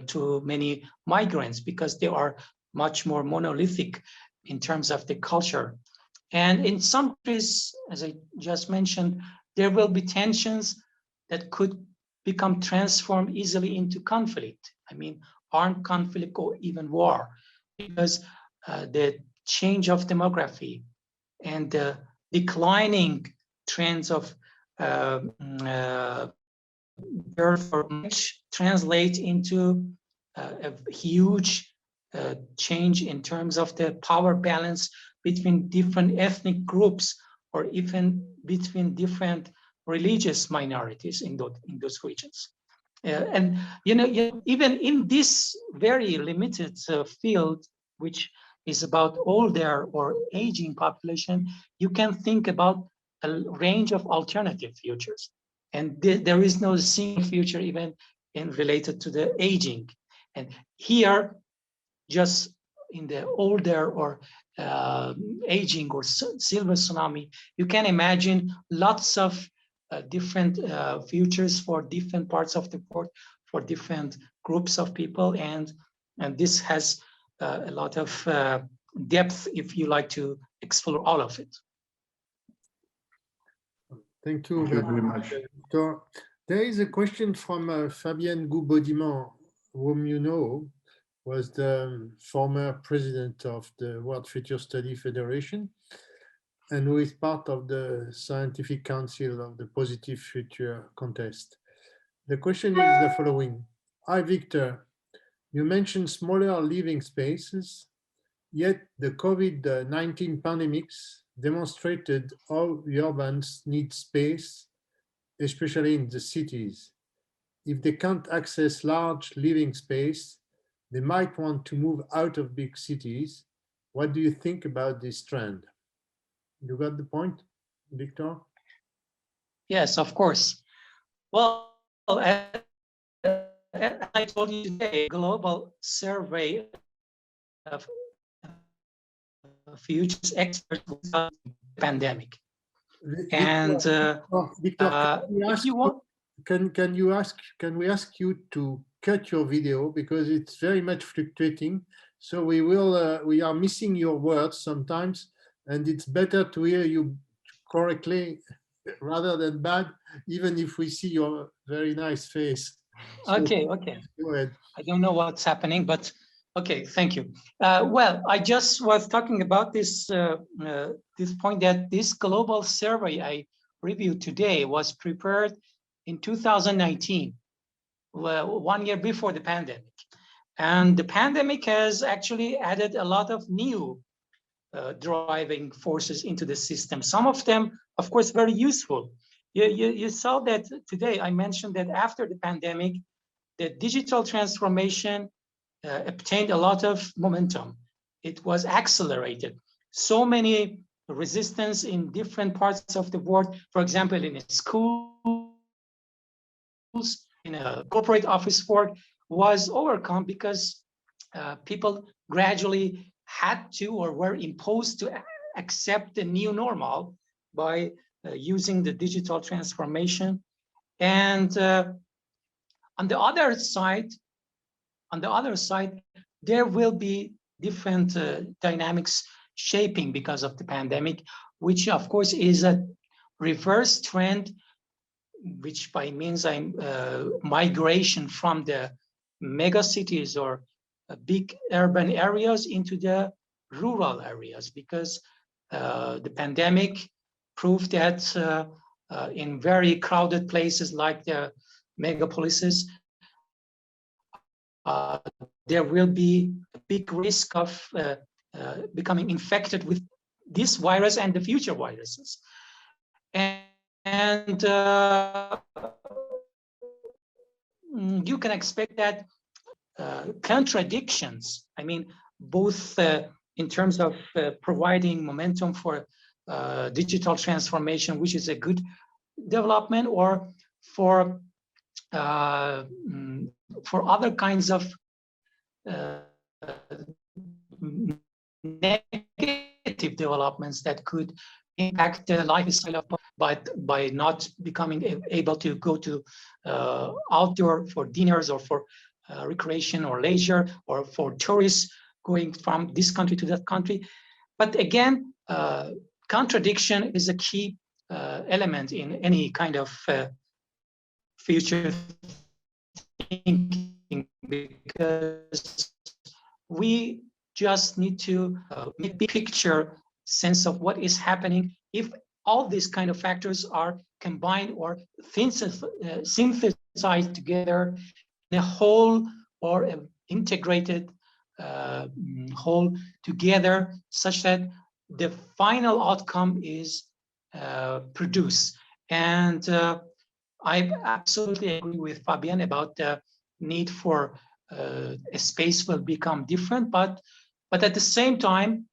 to many migrants, because they are much more monolithic in terms of the culture. And in some countries, as I just mentioned, there will be tensions that could become transformed easily into conflict. I mean, armed conflict or even war, because the change of demography and the declining trends of therefore much translate into a huge change in terms of the power balance between different ethnic groups, or even between different religious minorities in those regions. And even in this very limited field, which is about older or aging population, you can think about a range of alternative futures. And there is no single future even related to the aging. And here, just in the older or aging or silver tsunami, you can imagine lots of different futures for different parts of the world, for different groups of people. And this has a lot of depth if you like to explore all of it. Thank you very much. So, there is a question from Fabienne Goubaudiman, whom you know, was the former president of the World Future Study Federation, and who is part of the scientific council of the Positive Future contest. The question is the following. Hi, Victor. You mentioned smaller living spaces, yet the COVID-19 pandemics demonstrated how urbans need space, especially in the cities. If they can't access large living space, they might want to move out of big cities. What do you think about this trend? You got the point, Victor? Yes, of course. Well, as I told you today, a global survey of futures experts without the pandemic. And Victor, if you want, can we ask you to cut your video because it's very much fluctuating. So we are missing your words sometimes, and it's better to hear you correctly rather than bad, even if we see your very nice face. So, okay. go ahead. I don't know what's happening, but okay, thank you. Well, I just was talking about this this point that this global survey I reviewed today was prepared in 2019, well, 1 year before the pandemic. And the pandemic has actually added a lot of new driving forces into the system. Some of them, of course, very useful. You saw that today. I mentioned that after the pandemic, the digital transformation obtained a lot of momentum. It was accelerated. So many resistance in different parts of the world, for example, in schools, in a corporate office work, was overcome because people gradually had to or were imposed to accept the new normal by using the digital transformation. And on the other side, there will be different dynamics shaping because of the pandemic, which of course is a reverse trend, which by means migration from the mega cities or big urban areas into the rural areas, because the pandemic proved that in very crowded places like the megapolises, there will be a big risk of becoming infected with this virus and the future viruses. And you can expect that contradictions, I mean, both in terms of providing momentum for digital transformation, which is a good development, or for other kinds of negative developments that could impact the lifestyle of, but by not becoming able to go to outdoor for dinners or for recreation or leisure, or for tourists going from this country to that country. But again, contradiction is a key element in any kind of future thinking, because we just need to make big picture sense of what is happening if all these kind of factors are combined or synthesized together in a whole or an integrated whole together, such that the final outcome is produced. And I absolutely agree with Fabian about the need for a space will become different, but at the same time,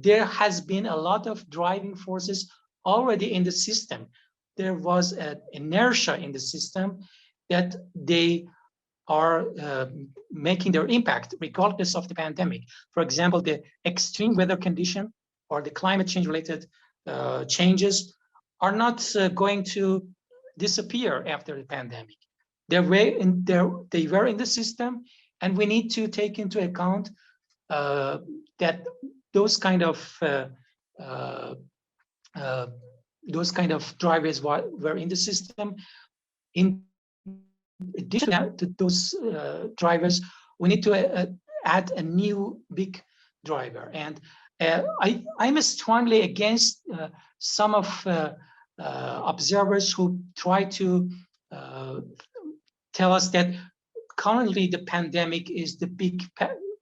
there has been a lot of driving forces already in the system. There was an inertia in the system that they are making their impact regardless of the pandemic. For example, the extreme weather condition or the climate change related changes are not going to disappear after the pandemic. They were in the system, and we need to take into account that those kind of drivers were in the system. In addition to those drivers, we need to add a new big driver. And I'm strongly against some of observers who try to tell us that currently the pandemic is the big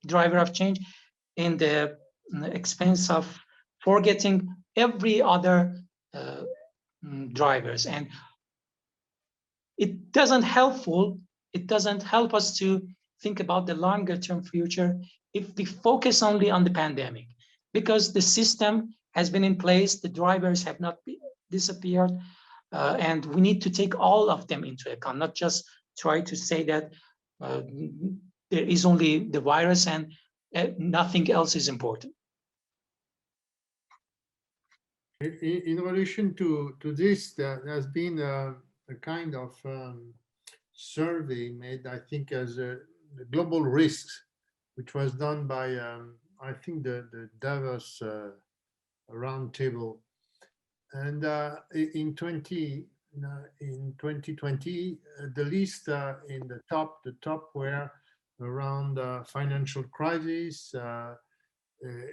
driver of change in the expense of forgetting every other drivers. And it doesn't help us to think about the longer term future if we focus only on the pandemic, because the system has been in place, the drivers have not disappeared. And we need to take all of them into account, not just try to say that there is only the virus and nothing else is important. In relation to this, there has been a kind of survey made, I think, as a global risks, which was done by, I think, the Davos roundtable. And in 2020, the list in the top were around financial crisis,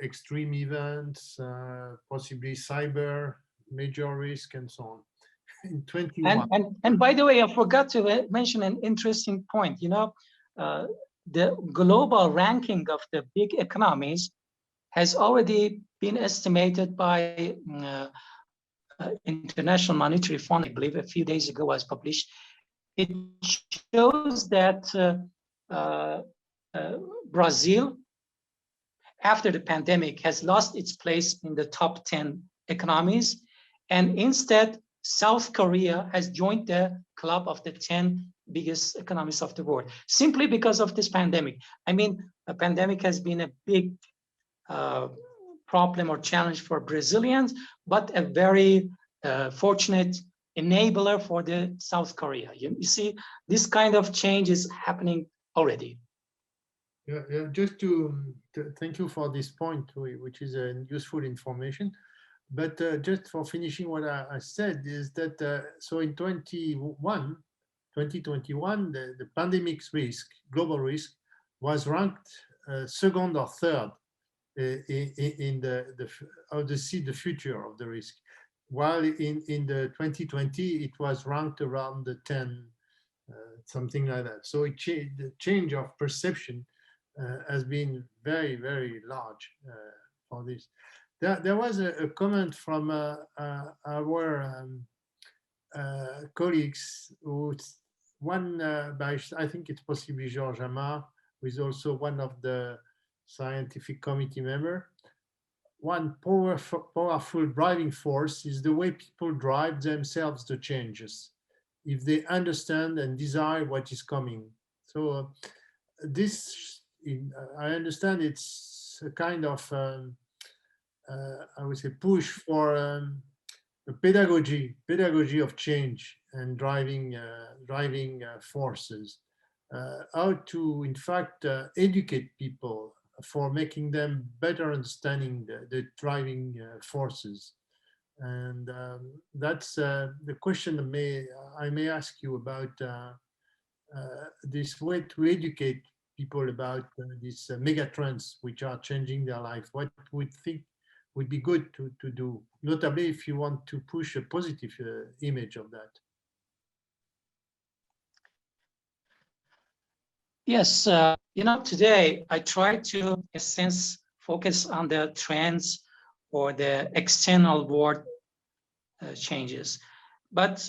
extreme events, possibly cyber, major risk, and so on. In 21. And by the way, I forgot to mention an interesting point. You know, the global ranking of the big economies has already been estimated by International Monetary Fund, I believe a few days ago was published. It shows that Brazil, after the pandemic, has lost its place in the top 10 economies, and instead South Korea has joined the club of the 10 biggest economies of the world, simply because of this pandemic. I mean, a pandemic has been a big problem or challenge for Brazilians, but a very fortunate enabler for the South Korea. You see, this kind of change is happening already. Yeah, just to thank you for this point, which is useful information. But just for finishing what I said is that, so in 2021, the pandemic's risk, global risk, was ranked second or third in how to see the future of the risk. While in the 2020, it was ranked around the 10, something like that. So the change of perception has been very, very large for this. There was a comment from our colleagues, one by, I think it's possibly Georges Amar, who is also one of the scientific committee member. One powerful driving force is the way people drive themselves to changes, if they understand and desire what is coming. So this, I understand it's a kind of, I would say, push for a pedagogy of change and driving forces, how to, in fact, educate people for making them better understanding the driving forces. And that's the question I may ask you about this way to educate people about these mega trends which are changing their life. What would think would be good to do, notably if you want to push a positive image of that. Yes, you know, today I try to, in a sense, focus on the trends or the external world changes. But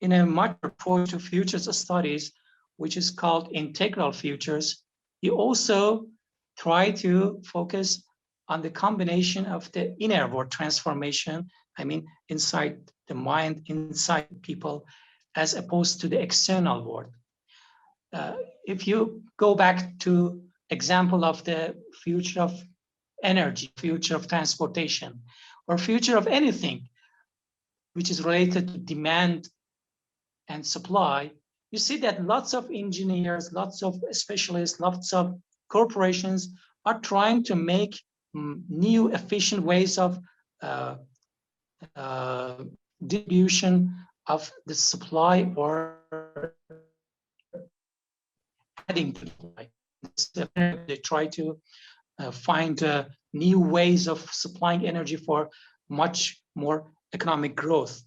in a much approach to futures studies, which is called integral futures, you also try to focus on the combination of the inner world transformation, I mean, inside the mind, inside people, as opposed to the external world. If you go back to example of the future of energy, future of transportation, or future of anything which is related to demand and supply, you see that lots of engineers, lots of specialists, lots of corporations are trying to make new efficient ways of distribution of the supply or adding to the supply. They try to find new ways of supplying energy for much more economic growth.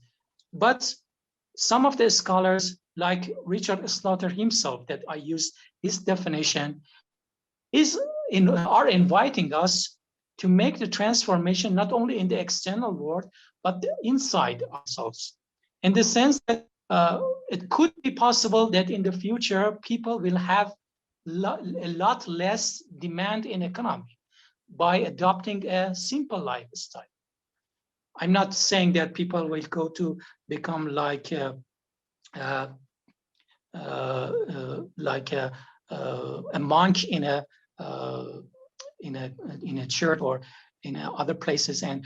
But some of the scholars, like Richard Slaughter himself, that I use his definition, are inviting us to make the transformation not only in the external world, but inside ourselves. In the sense that it could be possible that in the future, people will have a lot less demand in economy by adopting a simple lifestyle. I'm not saying that people will go to become like a monk in a church or in other places and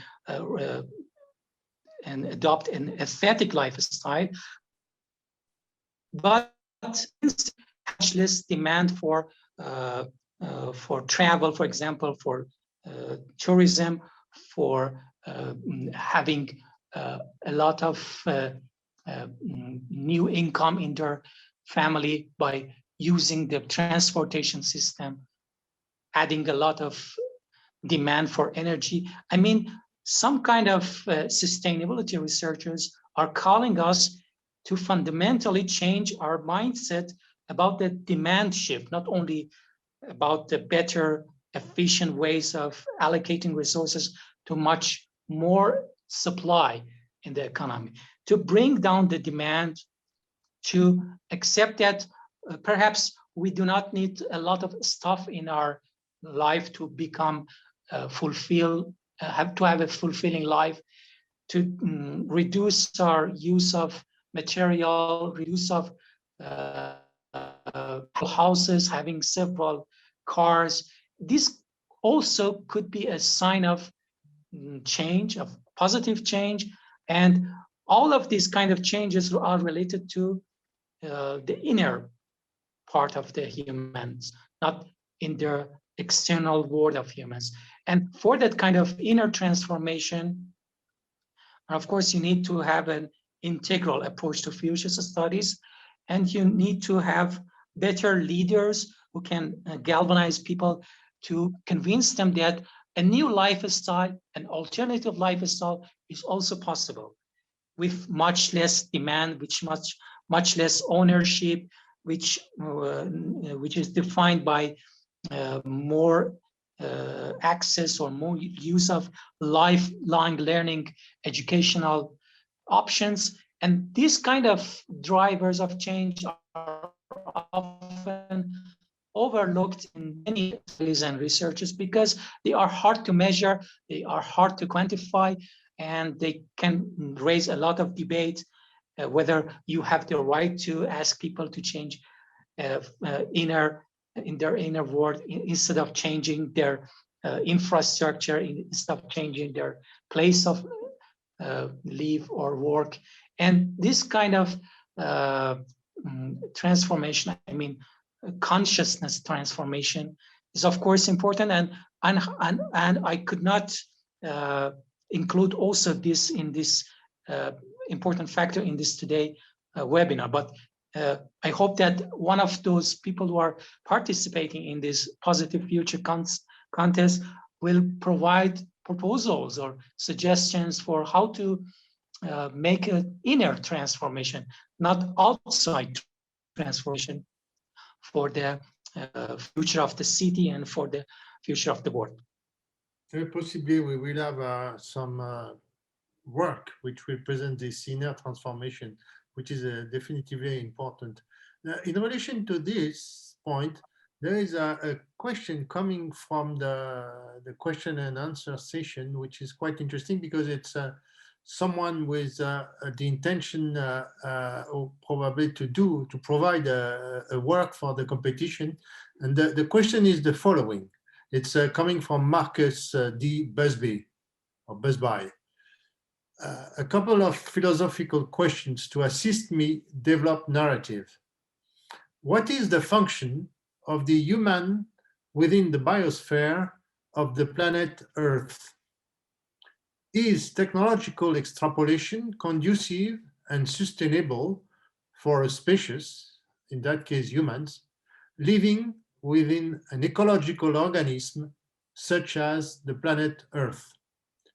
adopt an aesthetic lifestyle, but much less demand for travel, for example, for tourism, for having a lot of new income in their family by using the transportation system, adding a lot of demand for energy. I mean, some kind of sustainability researchers are calling us to fundamentally change our mindset about the demand shift, not only about the better, efficient ways of allocating resources to much more supply in the economy, to bring down the demand, to accept that perhaps we do not need a lot of stuff in our life to become have a fulfilling life, to reduce our use of material, reduce of houses, having several cars. This also could be a sign of change, of positive change. And all of these kind of changes are related to the inner part of the humans, not in the external world of humans. And for that kind of inner transformation, of course, you need to have an integral approach to future studies, and you need to have better leaders who can galvanize people to convince them that a new lifestyle, an alternative lifestyle, is also possible with much less demand, which much less ownership, which is defined by more access or more use of lifelong learning educational options. And these kind of drivers of change are often overlooked in many studies and researches because they are hard to measure, they are hard to quantify, and they can raise a lot of debate whether you have the right to ask people to change in their inner world instead of changing their infrastructure, instead of changing their place of live or work. And this kind of transformation, I mean, consciousness transformation, is of course important, and I could not include also this in this important factor in this today webinar, but I hope that one of those people who are participating in this Positive Future contest will provide proposals or suggestions for how to make an inner transformation, not outside transformation, for the future of the city and for the future of the world. Very possibly we will have some work which will present this inner transformation, which is definitively important. In relation to this point, there is a question coming from the question and answer session, which is quite interesting because it's someone with the intention or probably to provide a work for the competition. And the question is the following. It's coming from Marcus D. Busby, or Busby. A couple of philosophical questions to assist me develop narrative. What is the function of the human within the biosphere of the planet Earth? Is technological extrapolation conducive and sustainable for a species, in that case humans, living within an ecological organism such as the planet Earth?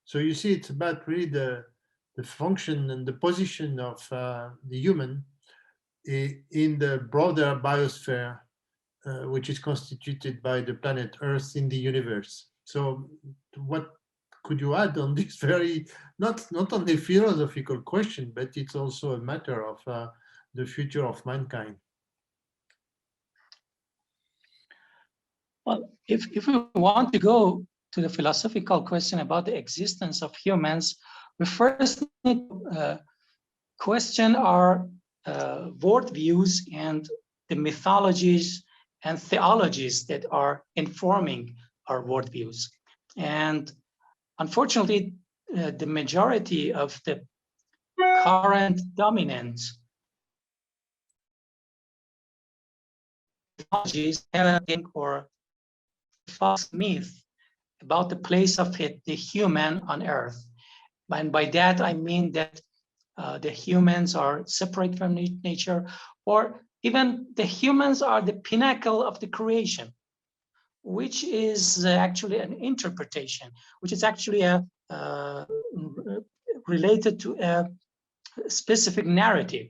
So you see, it's about really the function and the position of the human in the broader biosphere, which is constituted by the planet Earth in the universe. So what could you add on this very, not only philosophical question, but it's also a matter of the future of mankind? Well, if we want to go to the philosophical question about the existence of humans, we first need to question our worldviews and the mythologies and theologies that are informing our worldviews. And unfortunately, the majority of the current dominant technologies have or false myth about the place of the human on Earth. And by that, I mean that the humans are separate from nature, or even the humans are the pinnacle of the creation, which is actually an interpretation, which is actually related to a specific narrative.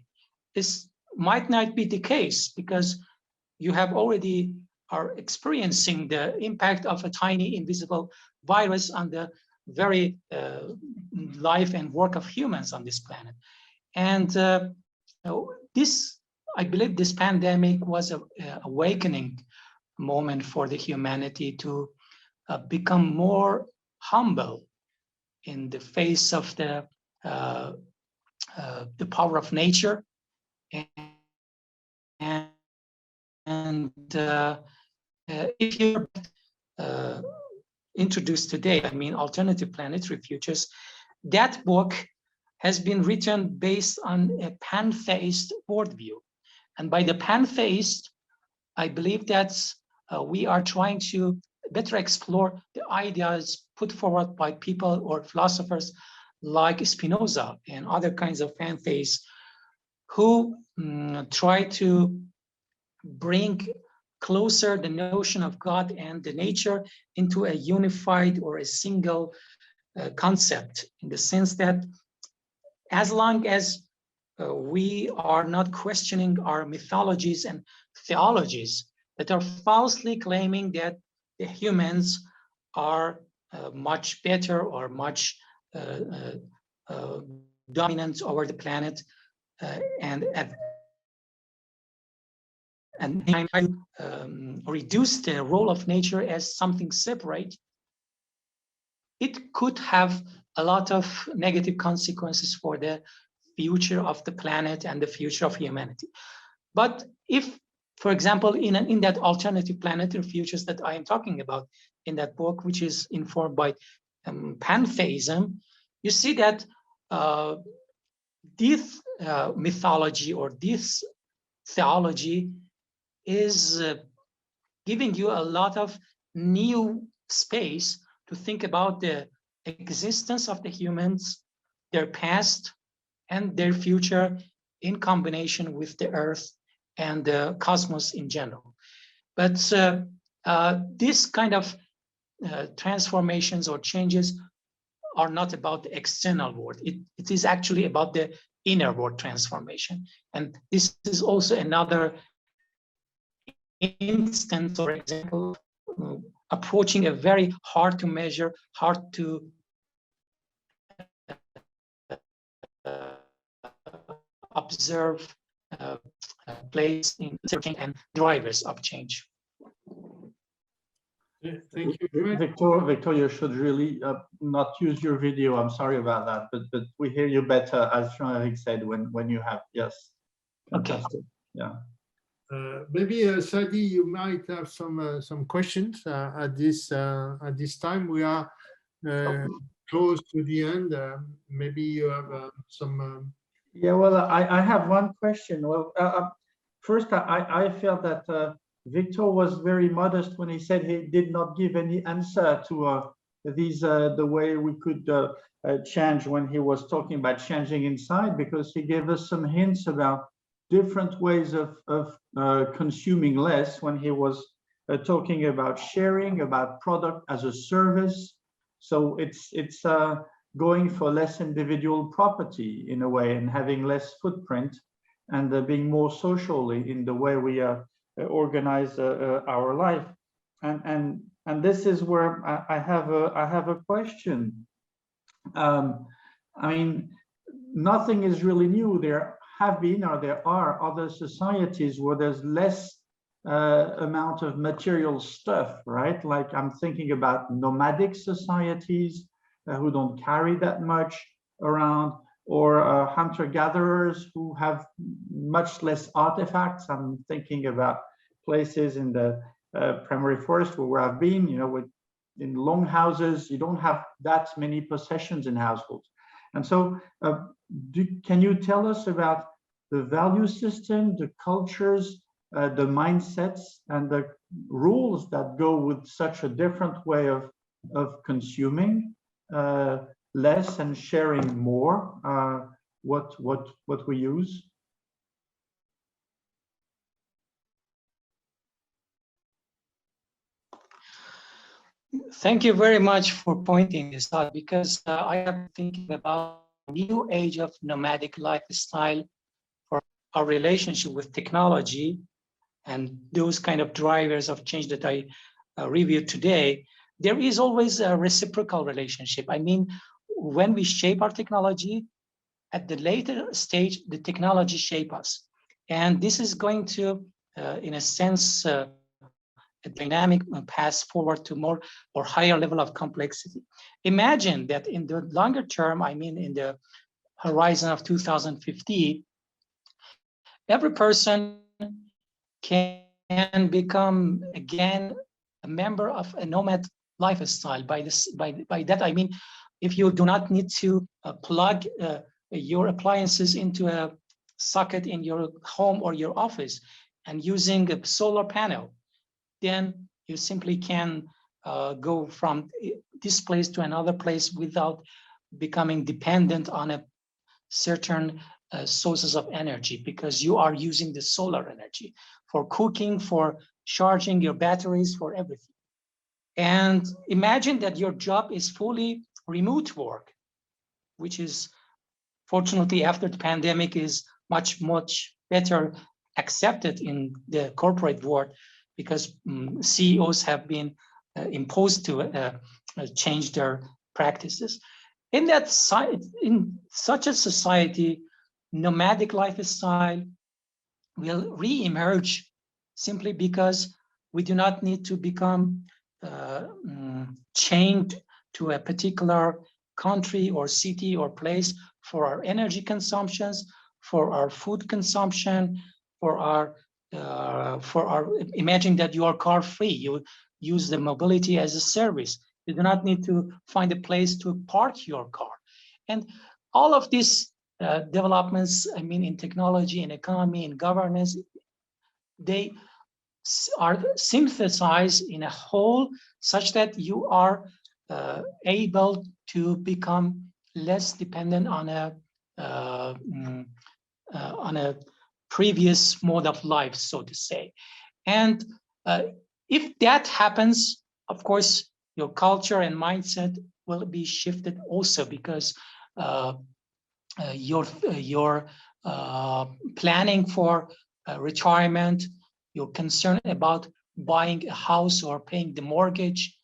This might not be the case because you have already are experiencing the impact of a tiny invisible virus on the very life and work of humans on this planet. And this, I believe this pandemic was an awakening moment for the humanity to become more humble in the face of the power of nature. And if you're introduced today, I mean, Alternative Planetary Futures, that book has been written based on a pantheist worldview. And by the pantheist, I believe that we are trying to better explore the ideas put forward by people or philosophers like Spinoza and other kinds of pantheists who try to bring closer the notion of God and the nature into a unified or a single concept, in the sense that as long as we are not questioning our mythologies and theologies that are falsely claiming that the humans are much better or much dominant over the planet, and reduce the role of nature as something separate, it could have a lot of negative consequences for the future of the planet and the future of humanity. But if, for example, in that Alternative Planetary Futures that I am talking about in that book, which is informed by pantheism, you see that this mythology or this theology is giving you a lot of new space to think about the existence of the humans, their past, and their future in combination with the Earth and the cosmos in general. But this kind of transformations or changes are not about the external world. It is actually about the inner world transformation. And this is also another instance or example approaching a very hard to measure, hard to observe place in searching and drivers of change. Thank you. Victor, you should really not use your video. I'm sorry about that, but we hear you better, as Jean-Eric said, when you have, yes. Fantastic. Okay. Yeah. Maybe Sadi, you might have some questions at this time. We are close to the end. Maybe you have some. Yeah, well, I have one question. Well, first, I felt that Victor was very modest when he said he did not give any answer to the way we could change when he was talking about changing inside, because he gave us some hints about different ways of consuming less when he was talking about sharing, about product as a service. So it's going for less individual property in a way, and having less footprint, and being more socially in the way we organize our life. And this is where I have a question. I mean, nothing is really new. There have been, or there are other societies where there's less amount of material stuff, right? Like I'm thinking about nomadic societies who don't carry that much, around, or hunter-gatherers who have much less artifacts. I'm thinking about places in the primary forest where I've been, you know, in long houses, you don't have that many possessions in households. And so can you tell us about the value system, the cultures, the mindsets, and the rules that go with such a different way of consuming less and sharing more what we use? Thank you very much for pointing this out, because I am thinking about a new age of nomadic lifestyle for our relationship with technology and those kind of drivers of change that I reviewed today. There is always a reciprocal relationship. I mean, when we shape our technology, at the later stage, the technology shape us. And this is going to, in a sense, a dynamic path forward to more or higher level of complexity. Imagine that in the longer term, I mean, in the horizon of 2050, every person can become again a member of a nomad lifestyle. By that I mean, if you do not need to plug your appliances into a socket in your home or your office and using a solar panel, then you simply can go from this place to another place without becoming dependent on a certain sources of energy, because you are using the solar energy for cooking, for charging your batteries, for everything. And imagine that your job is fully remote work, which is, fortunately, after the pandemic, is much better accepted in the corporate world, because CEOs have been imposed to change their practices. In such a society, nomadic lifestyle will re-emerge simply because we do not need to become chained to a particular country or city or place for our energy consumptions, for our food consumption, for our imagine that you are car free, you use the mobility as a service. You do not need to find a place to park your car. And all of these developments, I mean, in technology, in economy, in governance, they are synthesized in a whole such that you are able to become less dependent on a previous mode of life, so to say. And if that happens, of course, your culture and mindset will be shifted also, because your planning for retirement, your concern about buying a house or paying the mortgage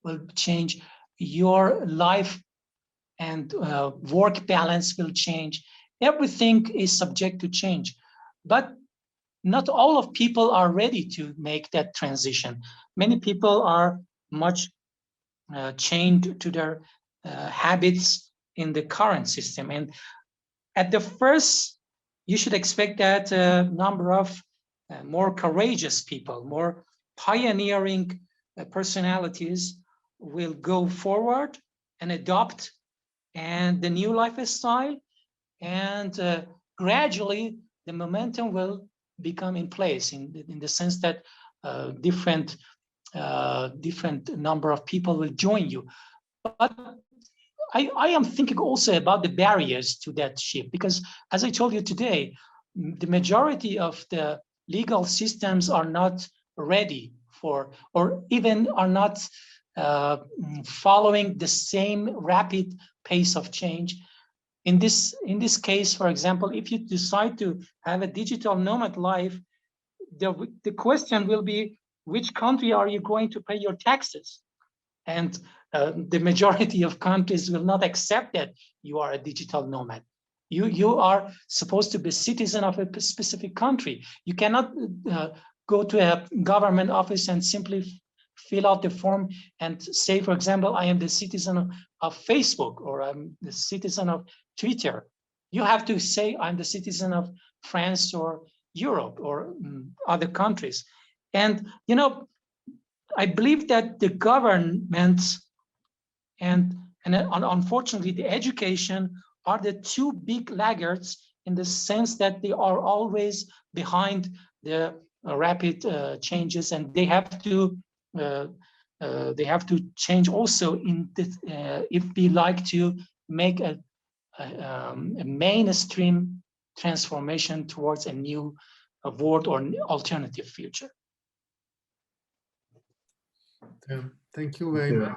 will change. Your life and work balance will change. Everything is subject to change, but not all of people are ready to make that transition. Many people are much chained to their habits in the current system. And at the first, you should expect that a number of more courageous people, more pioneering personalities will go forward and adopt the new lifestyle, and gradually the momentum will become in place in the sense that different number of people will join you. But I am thinking also about the barriers to that shift, because as I told you today, the majority of the legal systems are not ready for, or even are not following the same rapid pace of change. In this case, for example, if you decide to have a digital nomad life, the question will be, which country are you going to pay your taxes? And the majority of countries will not accept that you are a digital nomad. You are supposed to be a citizen of a specific country. You cannot go to a government office and simply fill out the form and say, for example, I am the citizen of Facebook, or I'm the citizen of Twitter. You have to say, I'm the citizen of France or Europe or other countries. And, you know, I believe that the governments and unfortunately the education are the two big laggards, in the sense that they are always behind the rapid changes, and they have to change also in this, if we like to make a mainstream transformation towards a new world or an alternative future. Thank you very much.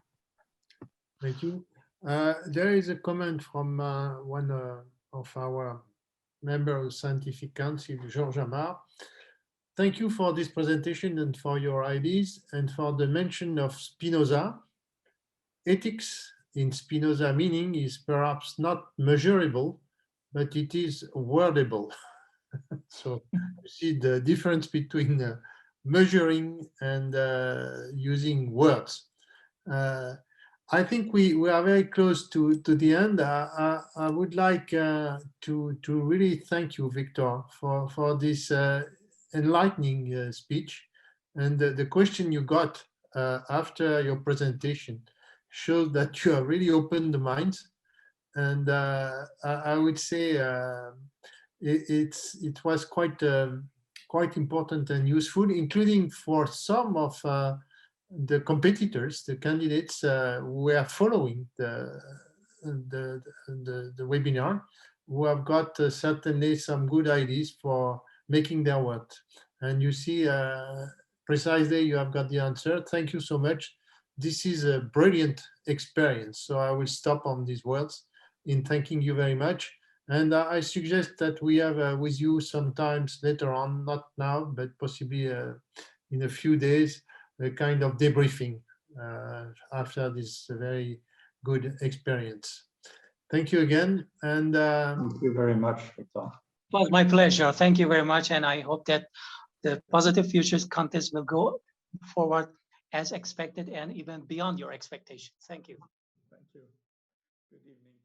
Thank you. There is a comment from one of our members of Scientific Council, Georges Amar. Thank you for this presentation and for your ideas, and for the mention of Spinoza. Ethics in Spinoza meaning is perhaps not measurable, but it is wordable. So you see the difference between measuring and using words. I think we are very close to the end. I would like to really thank you, Victor, for this enlightening speech. And the question you got after your presentation shows that you have really opened the minds. And I would say it was quite important and useful, including for some of the competitors, the candidates who are following the webinar, who have got certainly some good ideas for making their work. And you see, precisely, you have got the answer. Thank you so much. This is a brilliant experience. So I will stop on these words in thanking you very much. And I suggest that we have with you sometimes later on, not now, but possibly in a few days, a kind of debriefing after this very good experience. Thank you again. And thank you very much, Victor. It was my pleasure. Thank you very much. And I hope that the Positive Futures contest will go forward as expected and even beyond your expectations. Thank you. Thank you. Good evening.